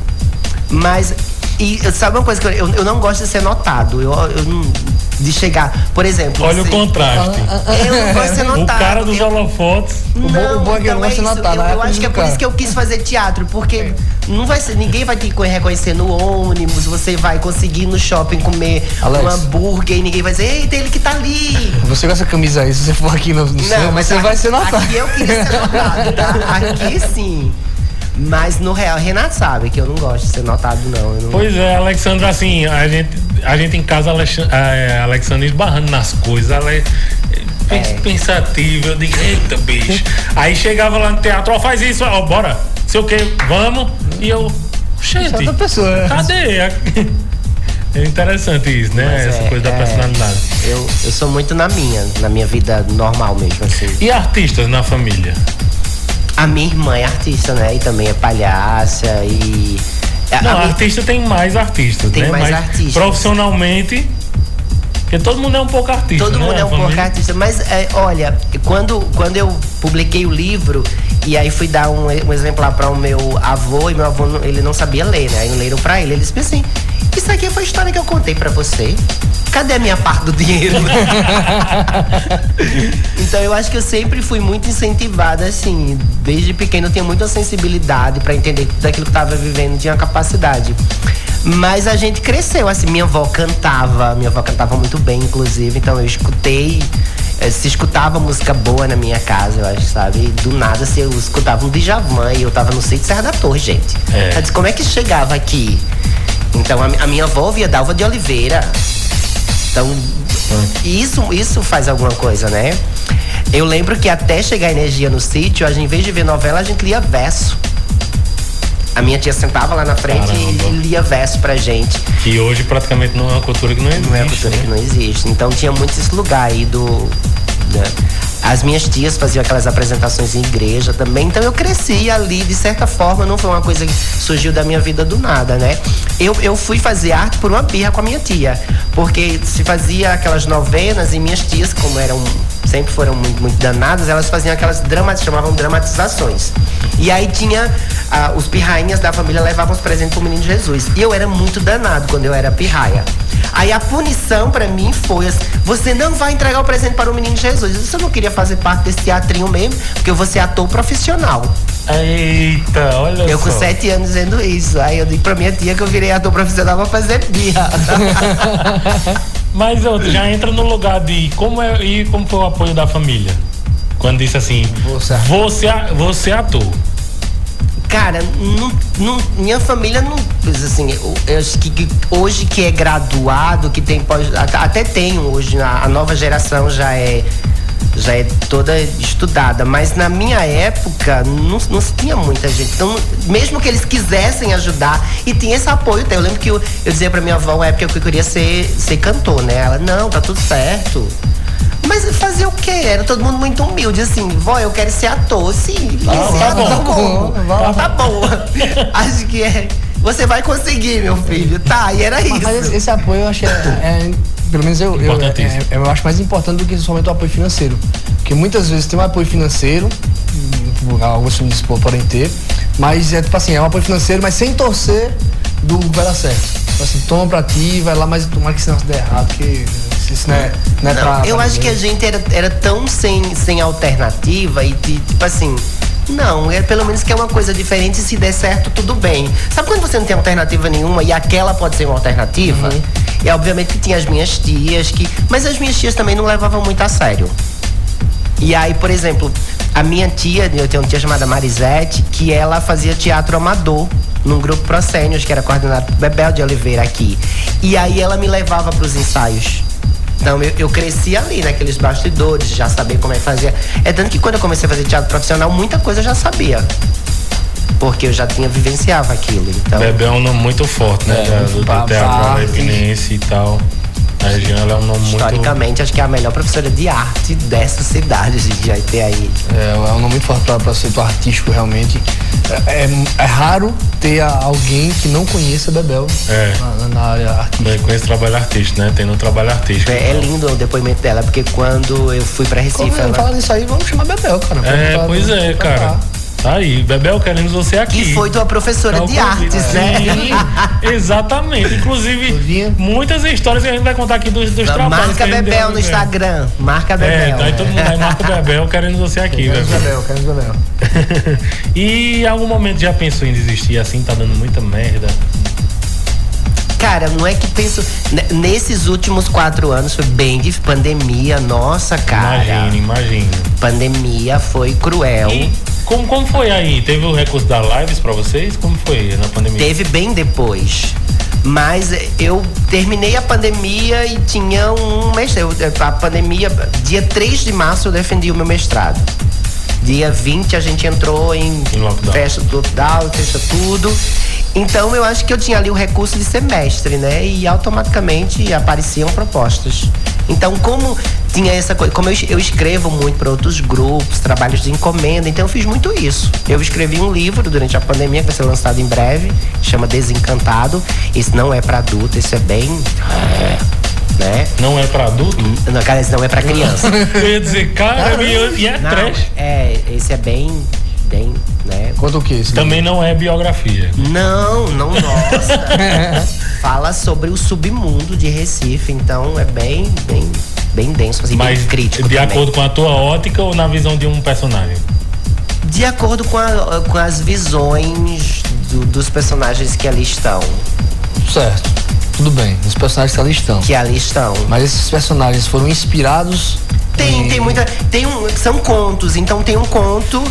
Mas. E sabe uma coisa que eu não gosto de ser notado. Eu não. De chegar, por exemplo. Olha assim, o contraste. Eu não gosto de ser notado. O cara dos holofotes. O bom é que eu não gosto de ser notado. Eu acho que é por isso que eu quis fazer teatro, porque não vai ser, ninguém vai te reconhecer no ônibus, você vai conseguir no shopping comer um hambúrguer e ninguém vai dizer, eita, ele que tá ali. Você com essa camisa aí, se você for aqui no céu, mas você vai ser notado. Aqui eu queria ser notado, tá? Aqui sim. Mas no real, Renato sabe que eu não gosto de ser notado, não. Pois é, Alexandra, assim, a gente em casa, a Alexandra esbarrando nas coisas, ela é pensativa, eu digo, eita, bicho. Aí chegava lá no teatro, faz isso, bora, sei o que, vamos, e eu, gente, cadê? É interessante isso, né? Mas essa coisa da personalidade. Eu sou muito na minha vida normal mesmo, assim. E artistas na família? A minha irmã é artista, né? E também é palhaça e... artista tem mais artistas, tem né? mais artistas. Profissionalmente, porque todo mundo é um pouco artista, todo mundo é um pouco artista. Mas, olha, quando eu publiquei o livro, e aí fui dar um exemplar para o meu avô, e meu avô, ele não sabia ler, né? Aí leram para ele, ele disse assim, isso aqui foi a história que eu contei para você. Cadê a minha parte do dinheiro? Então eu acho que eu sempre fui muito incentivada, assim. Desde pequeno eu tinha muita sensibilidade para entender tudo aquilo que eu tava vivendo, tinha capacidade. Mas a gente cresceu, assim, minha avó cantava muito bem, inclusive, então eu escutei, se escutava música boa na minha casa, eu acho, sabe? E do nada, assim, eu escutava um Djavan e eu tava no sítio Serra da Torre, gente. Eu disse, como é que chegava aqui? Então a minha avó ouvia Dalva de Oliveira. Então, isso faz alguma coisa, né? Eu lembro que até chegar a energia no sítio, a gente, em vez de ver novela, a gente lia verso. A minha tia sentava lá na frente e lia verso pra gente. Que hoje praticamente não é uma cultura que não existe. Não é uma cultura que não existe. Então tinha muito esse lugar aí as minhas tias faziam aquelas apresentações em igreja também, então eu cresci ali, de certa forma, não foi uma coisa que surgiu da minha vida do nada, né? Eu fui fazer arte por uma birra com a minha tia, porque se fazia aquelas novenas e minhas tias, como sempre foram muito danadas, elas faziam aquelas chamavam dramatizações. E aí tinha os pirrainhas da família levavam os presentes pro Menino Jesus. E eu era muito danado quando eu era pirraia. Aí a punição pra mim foi assim, você não vai entregar o presente para o Menino Jesus. Eu disse, eu não queria fazer parte desse teatrinho mesmo, porque eu vou ser ator profissional. Eita, olha eu só. com 7 anos dizendo isso. Aí eu digo pra minha tia que eu virei ator profissional pra fazer birra. Mas já entra no lugar de como foi o apoio da família? Quando disse assim, você é ator. Cara, minha família não. Assim, eu acho que hoje que é graduado, que tem até tem hoje, a nova geração já é toda estudada, mas na minha época não se tinha muita gente. Então, mesmo que eles quisessem ajudar, e tinha esse apoio. Eu lembro que eu dizia pra minha avó, na época que eu queria ser cantor, né? Ela, não, tá tudo certo. Mas fazer o quê? Era todo mundo muito humilde, assim, vó, eu quero ser ator, sim. Tá bom. Acho que você vai conseguir, meu filho. Tá, e era isso. Mas esse apoio eu acho pelo menos eu acho mais importante do que somente o apoio financeiro. Porque muitas vezes tem um apoio financeiro, alguns filhos podem ter, mas é tipo assim, é um apoio financeiro, mas sem torcer do vai dar certo. Tipo assim, toma pra ti, vai lá, mas tomara que esse negócio der errado, porque isso não é pra. Eu acho que a gente era tão sem alternativa e tipo assim. Não, pelo menos que é uma coisa diferente, se der certo, tudo bem. Sabe quando você não tem alternativa nenhuma e aquela pode ser uma alternativa? Uhum. E obviamente que tinha as minhas tias mas as minhas tias também não levavam muito a sério. E aí, por exemplo, a minha tia, eu tenho uma tia chamada Marisete, que ela fazia teatro amador num grupo Proscênios, que era coordenado por Bebel de Oliveira aqui. E aí ela me levava pros ensaios. Então eu cresci ali, naqueles bastidores, já sabia como é que fazia. É tanto que quando eu comecei a fazer teatro profissional, muita coisa eu já sabia. Porque eu já vivenciava aquilo. Então... Bebel é um nome muito forte, né? Do teatro arepinense e tal. A região ela é um nome muito... Historicamente, acho que é a melhor professora de arte dessa cidade, a gente vai ter aí. É um nome muito forte para o setor artístico, realmente. É raro ter alguém que não conheça Bebel na área artística. Eu conheço trabalho artístico, né? Tem no trabalho artístico. É lindo o depoimento dela, porque quando eu fui pra Recife... Quando fala nisso aí, vamos chamar Bebel, cara. Pois é, cara. Tá aí, Bebel, queremos você aqui. Que foi tua professora de artes, né? Sim, exatamente. Inclusive, muitas histórias que a gente vai contar aqui dos trabalhos. Marca Bebel no Instagram. Marca Bebel. Aí todo mundo aí marca Bebel, queremos você aqui. Queremos Bebel. E em algum momento já pensou em desistir assim, tá dando muita merda? Cara, não é que penso... Nesses últimos 4 anos foi bem de pandemia, nossa, cara. Imagina. Pandemia foi cruel. E como foi aí? Teve o recurso da Lives pra vocês? Como foi na pandemia? Teve bem depois. Mas eu terminei a pandemia e tinha um mestrado. A pandemia, dia 3 de março eu defendi o meu mestrado. Dia 20 a gente entrou em fecha tudo. Então eu acho que eu tinha ali o recurso de semestre, né? E automaticamente apareciam propostas. Então, como tinha essa coisa, como eu escrevo muito para outros grupos, trabalhos de encomenda, então eu fiz muito isso. Eu escrevi um livro durante a pandemia, que vai ser lançado em breve, chama Desencantado. Esse não é para adulto, esse é bem... né? Não é pra adulto? Não, cara, esse não é pra criança. Eu ia dizer, cara, e é trash. Esse é bem, né? Conta o que? Também não é biografia. Não, nossa. Fala sobre o submundo de Recife, então é bem denso, assim, mas bem crítico de também. Acordo com a tua ótica ou na visão de um personagem? De acordo com as visões dos personagens que ali estão. Certo. Tudo bem, os personagens que ali estão. Mas esses personagens foram inspirados? São contos, então tem um conto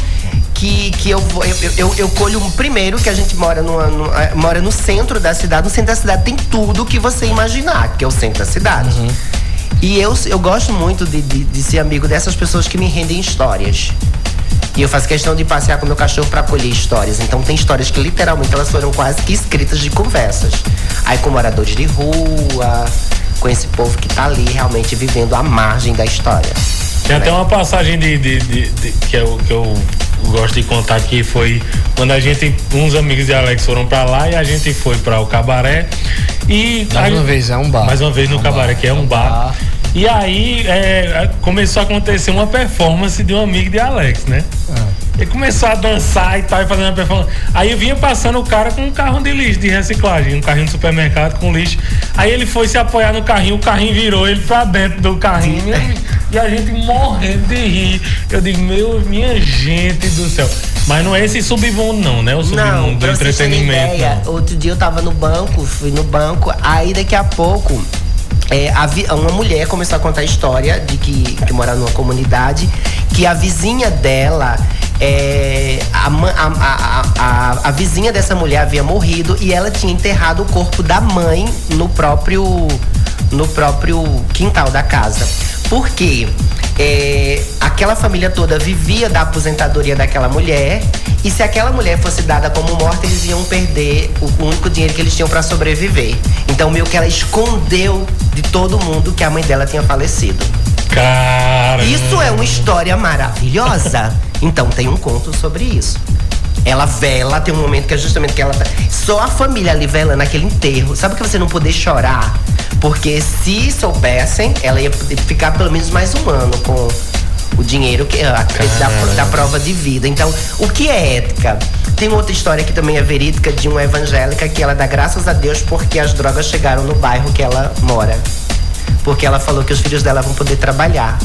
que eu colho primeiro, que a gente mora no centro da cidade. No centro da cidade tem tudo que você imaginar, que é o centro da cidade. Uhum. E eu gosto muito de ser amigo dessas pessoas que me rendem histórias. E eu faço questão de passear com meu cachorro para colher histórias. Então tem histórias que literalmente elas foram quase que escritas de conversas. Aí com moradores de rua, com esse povo que tá ali realmente vivendo à margem da história. Tem até uma passagem que eu gosto de contar, que foi quando uns amigos de Alex foram pra lá e a gente foi pra o cabaré. E mais uma vez, é um bar. Mais uma vez no cabaré, que é um bar. E aí começou a acontecer uma performance de um amigo de Alex, né? Ele começou a dançar e tal, e fazendo a performance. Aí vinha passando o cara com um carro de lixo, de reciclagem, um carrinho de supermercado com lixo. Aí ele foi se apoiar no carrinho, o carrinho virou ele pra dentro do carrinho. E a gente morrendo de rir. Eu digo, minha gente do céu. Mas não é esse submundo não, né? O submundo do entretenimento. Ideia, outro dia eu tava fui no banco, aí daqui a pouco uma mulher começou a contar a história de que mora numa comunidade, que a vizinha dela, a vizinha dessa mulher havia morrido e ela tinha enterrado o corpo da mãe no próprio quintal da casa. Porque aquela família toda vivia da aposentadoria daquela mulher, e se aquela mulher fosse dada como morta, eles iam perder o único dinheiro que eles tinham para sobreviver. Então meio que ela escondeu de todo mundo que a mãe dela tinha falecido. Caramba. Isso é uma história maravilhosa. Então tem um conto sobre isso. Ela vela, tem um momento que é justamente que ela tá... Só a família ali velando aquele enterro. Sabe que você não poder chorar? Porque se soubessem, ela ia ficar pelo menos mais um ano com o dinheiro da prova de vida. Então, o que é ética? Tem outra história que também é verídica, de uma evangélica, que ela dá graças a Deus porque as drogas chegaram no bairro que ela mora. Porque ela falou que os filhos dela vão poder trabalhar.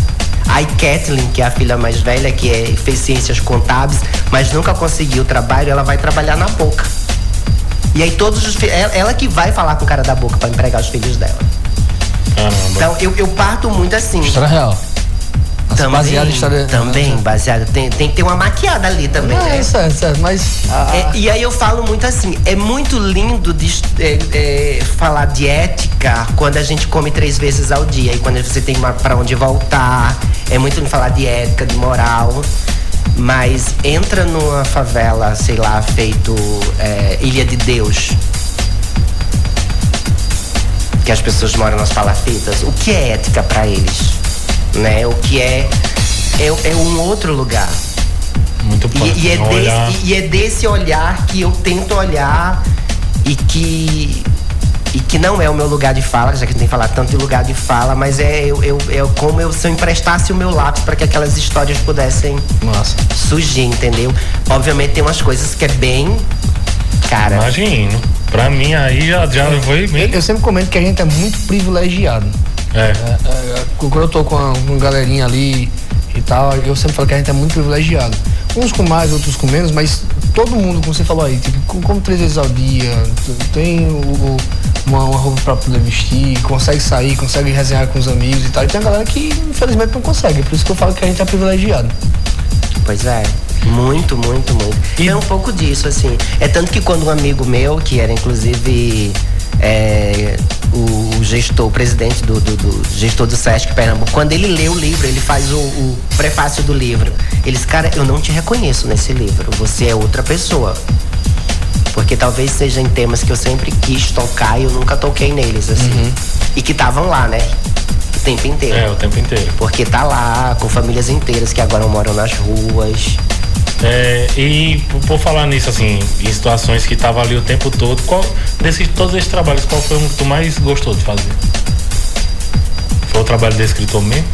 A Kathleen, que é a filha mais velha, que fez ciências contábeis, mas nunca conseguiu trabalho, ela vai trabalhar na Boca. E aí todos os filhos, ela que vai falar com o cara da Boca para empregar os filhos dela. Caramba. Então eu parto muito assim. História real. Também, baseado em história. Também, baseado. Tem que ter uma maquiada ali também, né? Certo, mas... E aí eu falo muito assim, é muito lindo falar de ética quando a gente come 3 vezes ao dia. E quando você tem pra onde voltar. É muito lindo falar de ética, de moral. Mas entra numa favela, sei lá, feito Ilha de Deus, que as pessoas moram nas palafitas. O que é ética pra eles? Né? O que é um outro lugar. Muito bom. E é desse olhar que eu tento olhar e que não é o meu lugar de fala, já que a gente tem que falar tanto de lugar de fala, mas como se eu emprestasse o meu lápis para que aquelas histórias pudessem surgir, entendeu? Obviamente tem umas coisas que é bem... Cara... Imagino. Pra mim aí já foi bem... Eu sempre comento que a gente é muito privilegiado. Quando eu tô com uma galerinha ali e tal, eu sempre falo que a gente é muito privilegiado. Uns com mais, outros com menos, mas todo mundo, como você falou aí, tipo, come 3 vezes ao dia, tem uma roupa pra poder vestir, consegue sair, consegue resenhar com os amigos e tal. E tem a galera que infelizmente não consegue, por isso que eu falo que a gente é privilegiado. Pois é. Muito, muito, muito. E é um pouco disso, assim. É tanto que quando um amigo meu, que era inclusive o presidente do gestor do Sesc Pernambuco, quando ele lê o livro, ele faz o prefácio do livro. Ele diz, cara, eu não te reconheço nesse livro, você é outra pessoa. Porque talvez seja em temas que eu sempre quis tocar e eu nunca toquei neles, assim. E que estavam lá, né? O tempo inteiro. O tempo inteiro. Porque tá lá, com famílias inteiras que agora moram nas ruas. E por falar nisso, assim, em situações que tava ali o tempo todo, todos esses trabalhos, qual foi o que tu mais gostou de fazer? Foi o trabalho de escritor mesmo?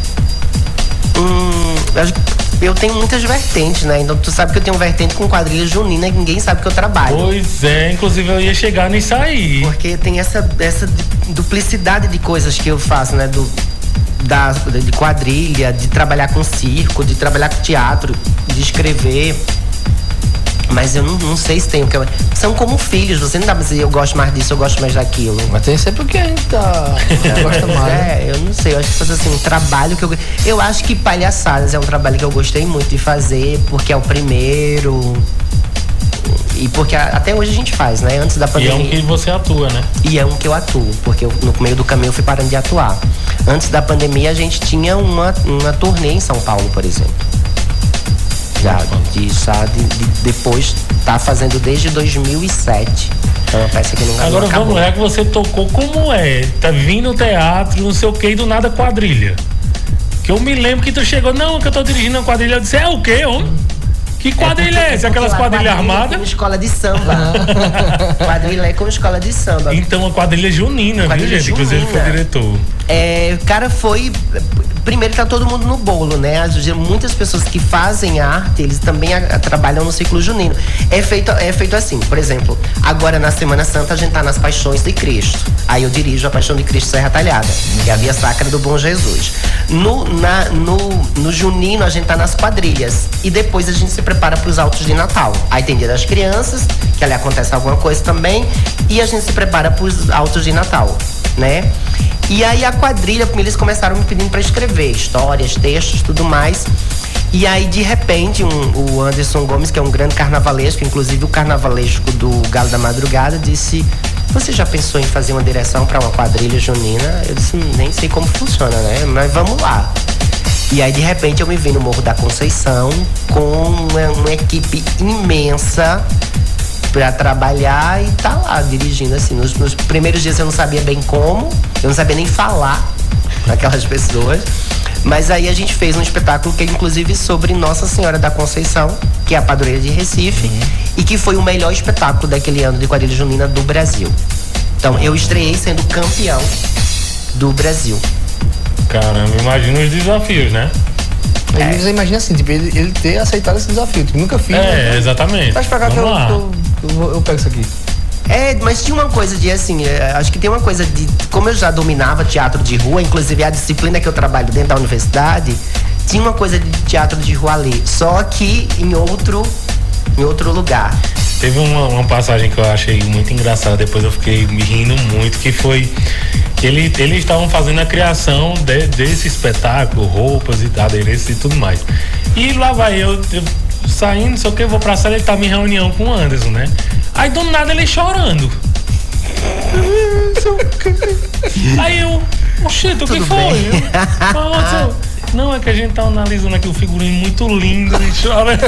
Eu tenho muitas vertentes, né? Então tu sabe que eu tenho vertente com quadrilha junina e ninguém sabe que eu trabalho. Pois é, inclusive eu ia chegar nisso aí. Porque tem essa duplicidade de coisas que eu faço, né? De quadrilha, de trabalhar com circo, de trabalhar com teatro, de escrever. Mas eu não sei se tem o que são como filhos, você não dá pra dizer eu gosto mais disso, eu gosto mais daquilo. Mas tem sempre o que a gente gosta mais. Eu não sei, eu acho que assim, um trabalho que eu acho que Palhaçadas é um trabalho que eu gostei muito de fazer, porque é o primeiro. E porque até hoje a gente faz, né? Antes da pandemia. E é um que você atua, né? E é um que eu atuo, porque no meio do caminho eu fui parando de atuar. Antes da pandemia a gente tinha uma turnê em São Paulo, por exemplo. Depois tá fazendo desde 2007. É uma peça que não Agora acabou. vamos lá, que você tocou como é. Tá vindo teatro, não sei o que, e do nada quadrilha. Que eu me lembro que tu chegou, não, que eu tô dirigindo uma quadrilha. Eu disse, é o quê, homem? Que quadrilha é essa? Aquelas quadrilhas armadas? Como escola de samba. Quadrilha é como escola de samba. Então, a quadrilha junina, quadrilha viu, gente? Inclusive, foi diretor. Cara, foi... Primeiro, tá todo mundo no bolo, né? Muitas pessoas que fazem arte, eles também trabalham no ciclo junino. É feito assim, por exemplo, agora na Semana Santa a gente tá nas Paixões de Cristo. Aí eu dirijo a Paixão de Cristo Serra Talhada, que é a via sacra do Bom Jesus. No junino a gente tá nas quadrilhas. E depois a gente se prepara para os autos de Natal. Aí tem Dia das Crianças, que ali acontece alguma coisa também. E a gente se prepara para os autos de Natal, né? E aí a quadrilha, eles começaram me pedindo para escrever histórias, textos, tudo mais. E aí, de repente, o Anderson Gomes, que é um grande carnavalesco, inclusive o carnavalesco do Galo da Madrugada, disse: você já pensou em fazer uma direção para uma quadrilha junina? Eu disse, nem sei como funciona, né? Mas vamos lá. E aí, de repente, eu me vi no Morro da Conceição com uma equipe imensa pra trabalhar e tá lá dirigindo, assim. Nos primeiros dias eu não sabia bem como, eu não sabia nem falar com aquelas pessoas, mas aí a gente fez um espetáculo que é inclusive sobre Nossa Senhora da Conceição, que é a padroeira de Recife, e que foi o melhor espetáculo daquele ano de quadrilha junina do Brasil. Então eu estreiei sendo campeão do Brasil. Caramba, imagina os desafios, né? Você imagina assim, tipo, ele ter aceitado esse desafio, tipo, nunca fiz. Exatamente. Traz pra cá que eu pego isso aqui. Mas tinha uma coisa de, assim, acho que tem uma coisa de, como eu já dominava teatro de rua, inclusive a disciplina que eu trabalho dentro da universidade, tinha uma coisa de teatro de rua ali, só que em outro lugar. Teve uma passagem que eu achei muito engraçada, depois eu fiquei me rindo muito, que foi que eles estavam fazendo a criação desse espetáculo, roupas e adereços e tudo mais. E lá vai eu saindo, não sei o que, eu vou pra sala, ele tava em reunião com o Anderson, né? Aí do nada ele chorando. Aí eu, oxente, o que foi? Não, é que a gente tá analisando aqui o figurino muito lindo e chora.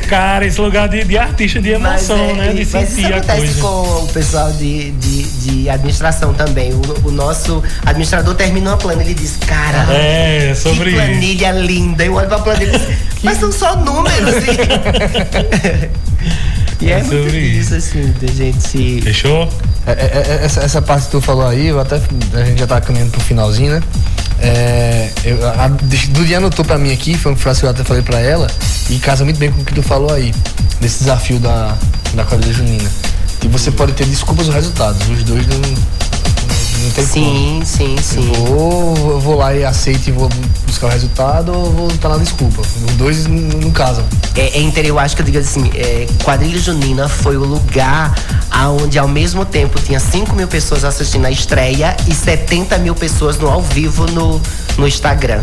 Cara, esse lugar de artista, de emoção, né? De sentir a coisa. Mas isso acontece com o pessoal de administração também. O nosso administrador terminou a plana, ele disse, cara, sobre que planilha linda. Eu olho pra planilha e disse, mas são só números. E é muito isso, assim, da gente se... Fechou? Essa parte que tu falou aí, a gente já tá caminhando pro finalzinho, né? Dudy anotou pra mim aqui, foi uma frase que eu até falei pra ela, e casa muito bem com o que tu falou aí, desse desafio da quadrilha junina. E você pode ter desculpas ou resultados, os dois não tem como. Sim. Eu vou lá e aceito e vou buscar o resultado, ou vou estar na desculpa. Os dois não casam. Eu acho que eu digo assim, quadrilha junina foi o lugar onde ao mesmo tempo tinha 5 mil pessoas assistindo a estreia e 70 mil pessoas no ao vivo no Instagram.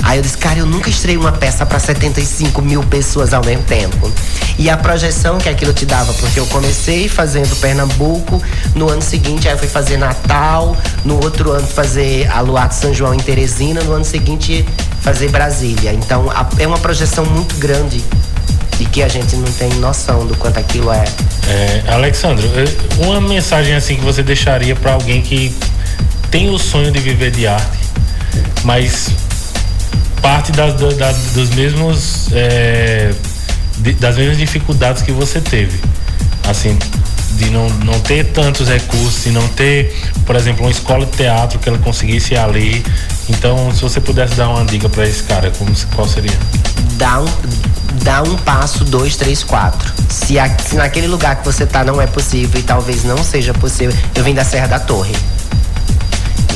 Aí eu disse, cara, eu nunca estrei uma peça para 75 mil pessoas ao mesmo tempo. E a projeção que aquilo te dava, porque eu comecei fazendo Pernambuco, no ano seguinte aí eu fui fazer Natal, no outro ano fazer a Luar de São João em Teresina, no ano seguinte fazer Brasília. Então é uma projeção muito grande e que a gente não tem noção do quanto aquilo é. Alexandro, uma mensagem assim que você deixaria para alguém que tem o sonho de viver de arte, mas parte dos mesmos das mesmas dificuldades que você teve, assim, de não ter tantos recursos, de não ter, por exemplo, uma escola de teatro que ela conseguisse ir ali. Então, se você pudesse dar uma dica para esse cara, qual seria? Dá um passo, 2, 3, 4. Se naquele lugar que você tá não é possível e talvez não seja possível, eu vim da Serra da Torre.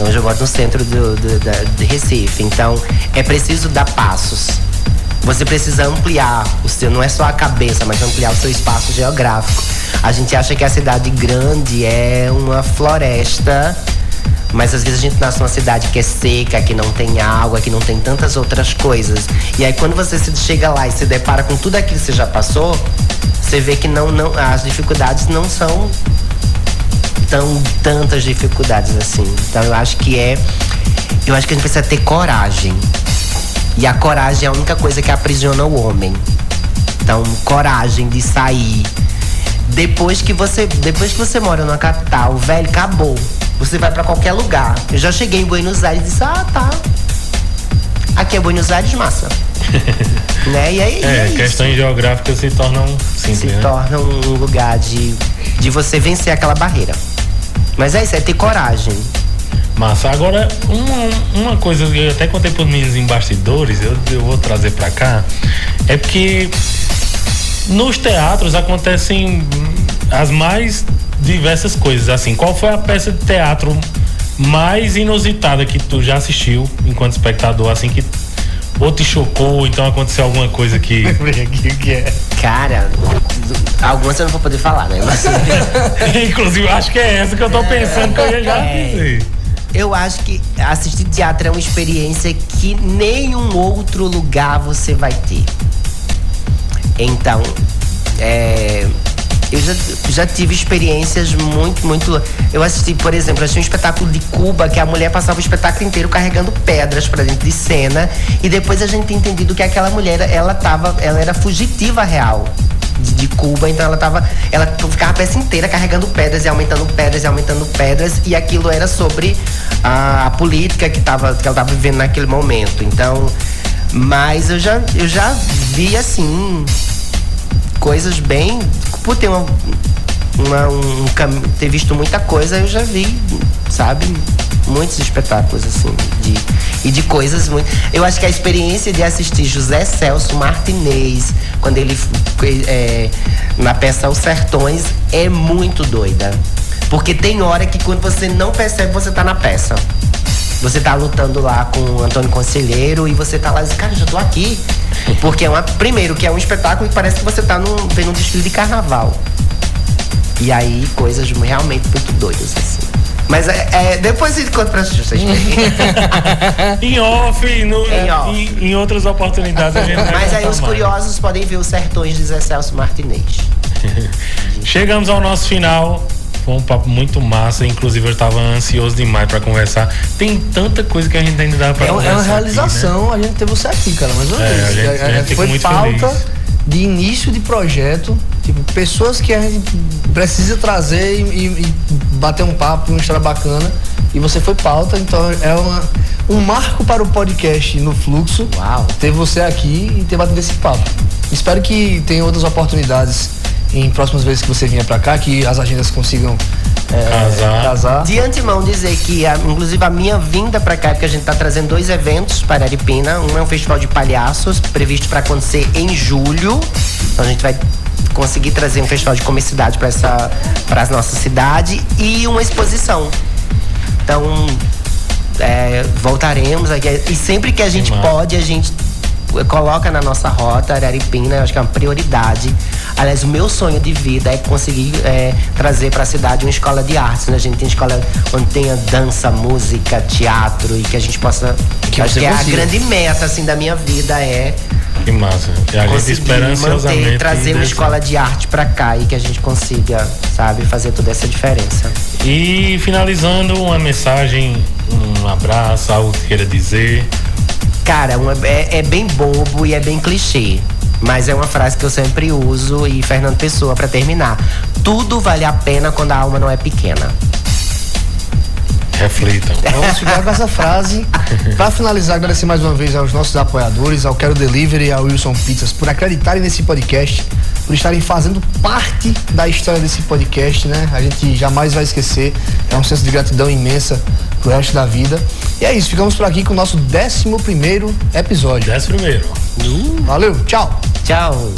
Hoje eu moro no centro de Recife, então é preciso dar passos. Você precisa ampliar o seu, não é só a cabeça, mas ampliar o seu espaço geográfico. A gente acha que a cidade grande é uma floresta, Mas às vezes a gente nasce numa cidade que é seca, que não tem água, que não tem tantas outras coisas. E aí quando você chega lá e se depara com tudo aquilo que você já passou, você vê que as dificuldades não são tantas dificuldades assim. Então eu acho que a gente precisa ter coragem. E a coragem é a única coisa que aprisiona o homem. Então, coragem de sair. Depois que você mora numa capital, velho, acabou. Você vai pra qualquer lugar. Eu já cheguei em Buenos Aires e disse, tá. Aqui é Buenos Aires, massa. Né? E aí, questões geográficas se tornam simples, se tornam um lugar de você vencer aquela barreira. Mas é isso, é ter coragem. Massa. Agora, uma coisa que eu até contei pros meninos em bastidores, eu vou trazer pra cá, é porque nos teatros acontecem as mais diversas coisas, assim. Qual foi a peça de teatro mais inusitada que tu já assistiu enquanto espectador, assim, que ou te chocou, ou então aconteceu alguma coisa que... O que é? Cara, algumas eu não vou poder falar, né? Mas... Inclusive, acho que é essa que eu tô pensando que eu ia já dizer. Eu acho que assistir teatro é uma experiência que nenhum outro lugar você vai ter. Então, eu já tive experiências muito... Eu assisti, por exemplo, um espetáculo de Cuba que a mulher passava o espetáculo inteiro carregando pedras pra dentro de cena, e depois a gente tem entendido que aquela mulher, ela era fugitiva real de Cuba, então ela ficava a peça inteira carregando pedras e aumentando pedras, e aquilo era sobre a política que ela estava vivendo naquele momento. Então, mas eu já vi assim coisas bem, por ter ter visto muita coisa, eu já vi, sabe, muitos espetáculos assim de coisas muito. Eu acho que a experiência de assistir José Celso Martinez quando ele na peça Os Sertões é muito doida, porque tem hora que quando você não percebe, você tá na peça. Você tá lutando lá com o Antônio Conselheiro e você tá lá e diz, cara, já tô aqui. Porque primeiro que é um espetáculo que parece que você tá vendo um desfile de carnaval. E aí, coisas realmente muito doidas, assim. Mas depois eu conto pra vocês. Em off, em outras oportunidades a gente vai. Mas aí os curiosos podem ver Os Sertões de Zé Celso Martinez. Chegamos ao nosso final. Foi um papo muito massa, inclusive eu estava ansioso demais para conversar. Tem tanta coisa que a gente ainda dá para conversar. É uma realização, aqui, né? A gente ter você aqui, cara, mais uma vez. A gente foi muito pauta feliz. De início de projeto, tipo, pessoas que a gente precisa trazer e bater um papo, uma história bacana. E você foi pauta, então é um marco para o podcast no Fluxo. Uau. Ter você aqui e ter batido esse papo. Espero que tenha outras oportunidades em próximas vezes que você vier pra cá, que as agendas consigam casar. De antemão dizer que, inclusive, a minha vinda pra cá, porque a gente tá trazendo 2 eventos para Aripina. Um é um festival de palhaços, previsto para acontecer em julho. Então a gente vai conseguir trazer um festival de comicidade para a nossa cidade, e uma exposição. Então, voltaremos aqui. E sempre que a gente pode, a gente coloca na nossa rota Araripina. Eu acho que é uma prioridade. Aliás, o meu sonho de vida é conseguir trazer para a cidade uma escola de artes, né? A gente tem escola onde tenha dança, música, teatro, e que a gente possa... acho que é a grande meta, assim, da minha vida Que massa. E a gente espera ansiosamente trazer uma escola de arte para cá e que a gente consiga, sabe, fazer toda essa diferença. E finalizando, uma mensagem, um abraço, algo que queira dizer. Cara, é bem bobo e é bem clichê, mas é uma frase que eu sempre uso, e Fernando Pessoa, pra terminar: tudo vale a pena quando a alma não é pequena. Reflitam. Vamos ficar com essa frase. Para finalizar, agradecer mais uma vez aos nossos apoiadores, ao Quero Delivery e ao Wilson Pizzas, por acreditarem nesse podcast, por estarem fazendo parte da história desse podcast, né? A gente jamais vai esquecer. É um senso de gratidão imensa pro resto da vida. E é isso, ficamos por aqui com o nosso 11º episódio. 11º. Valeu, tchau. Tchau.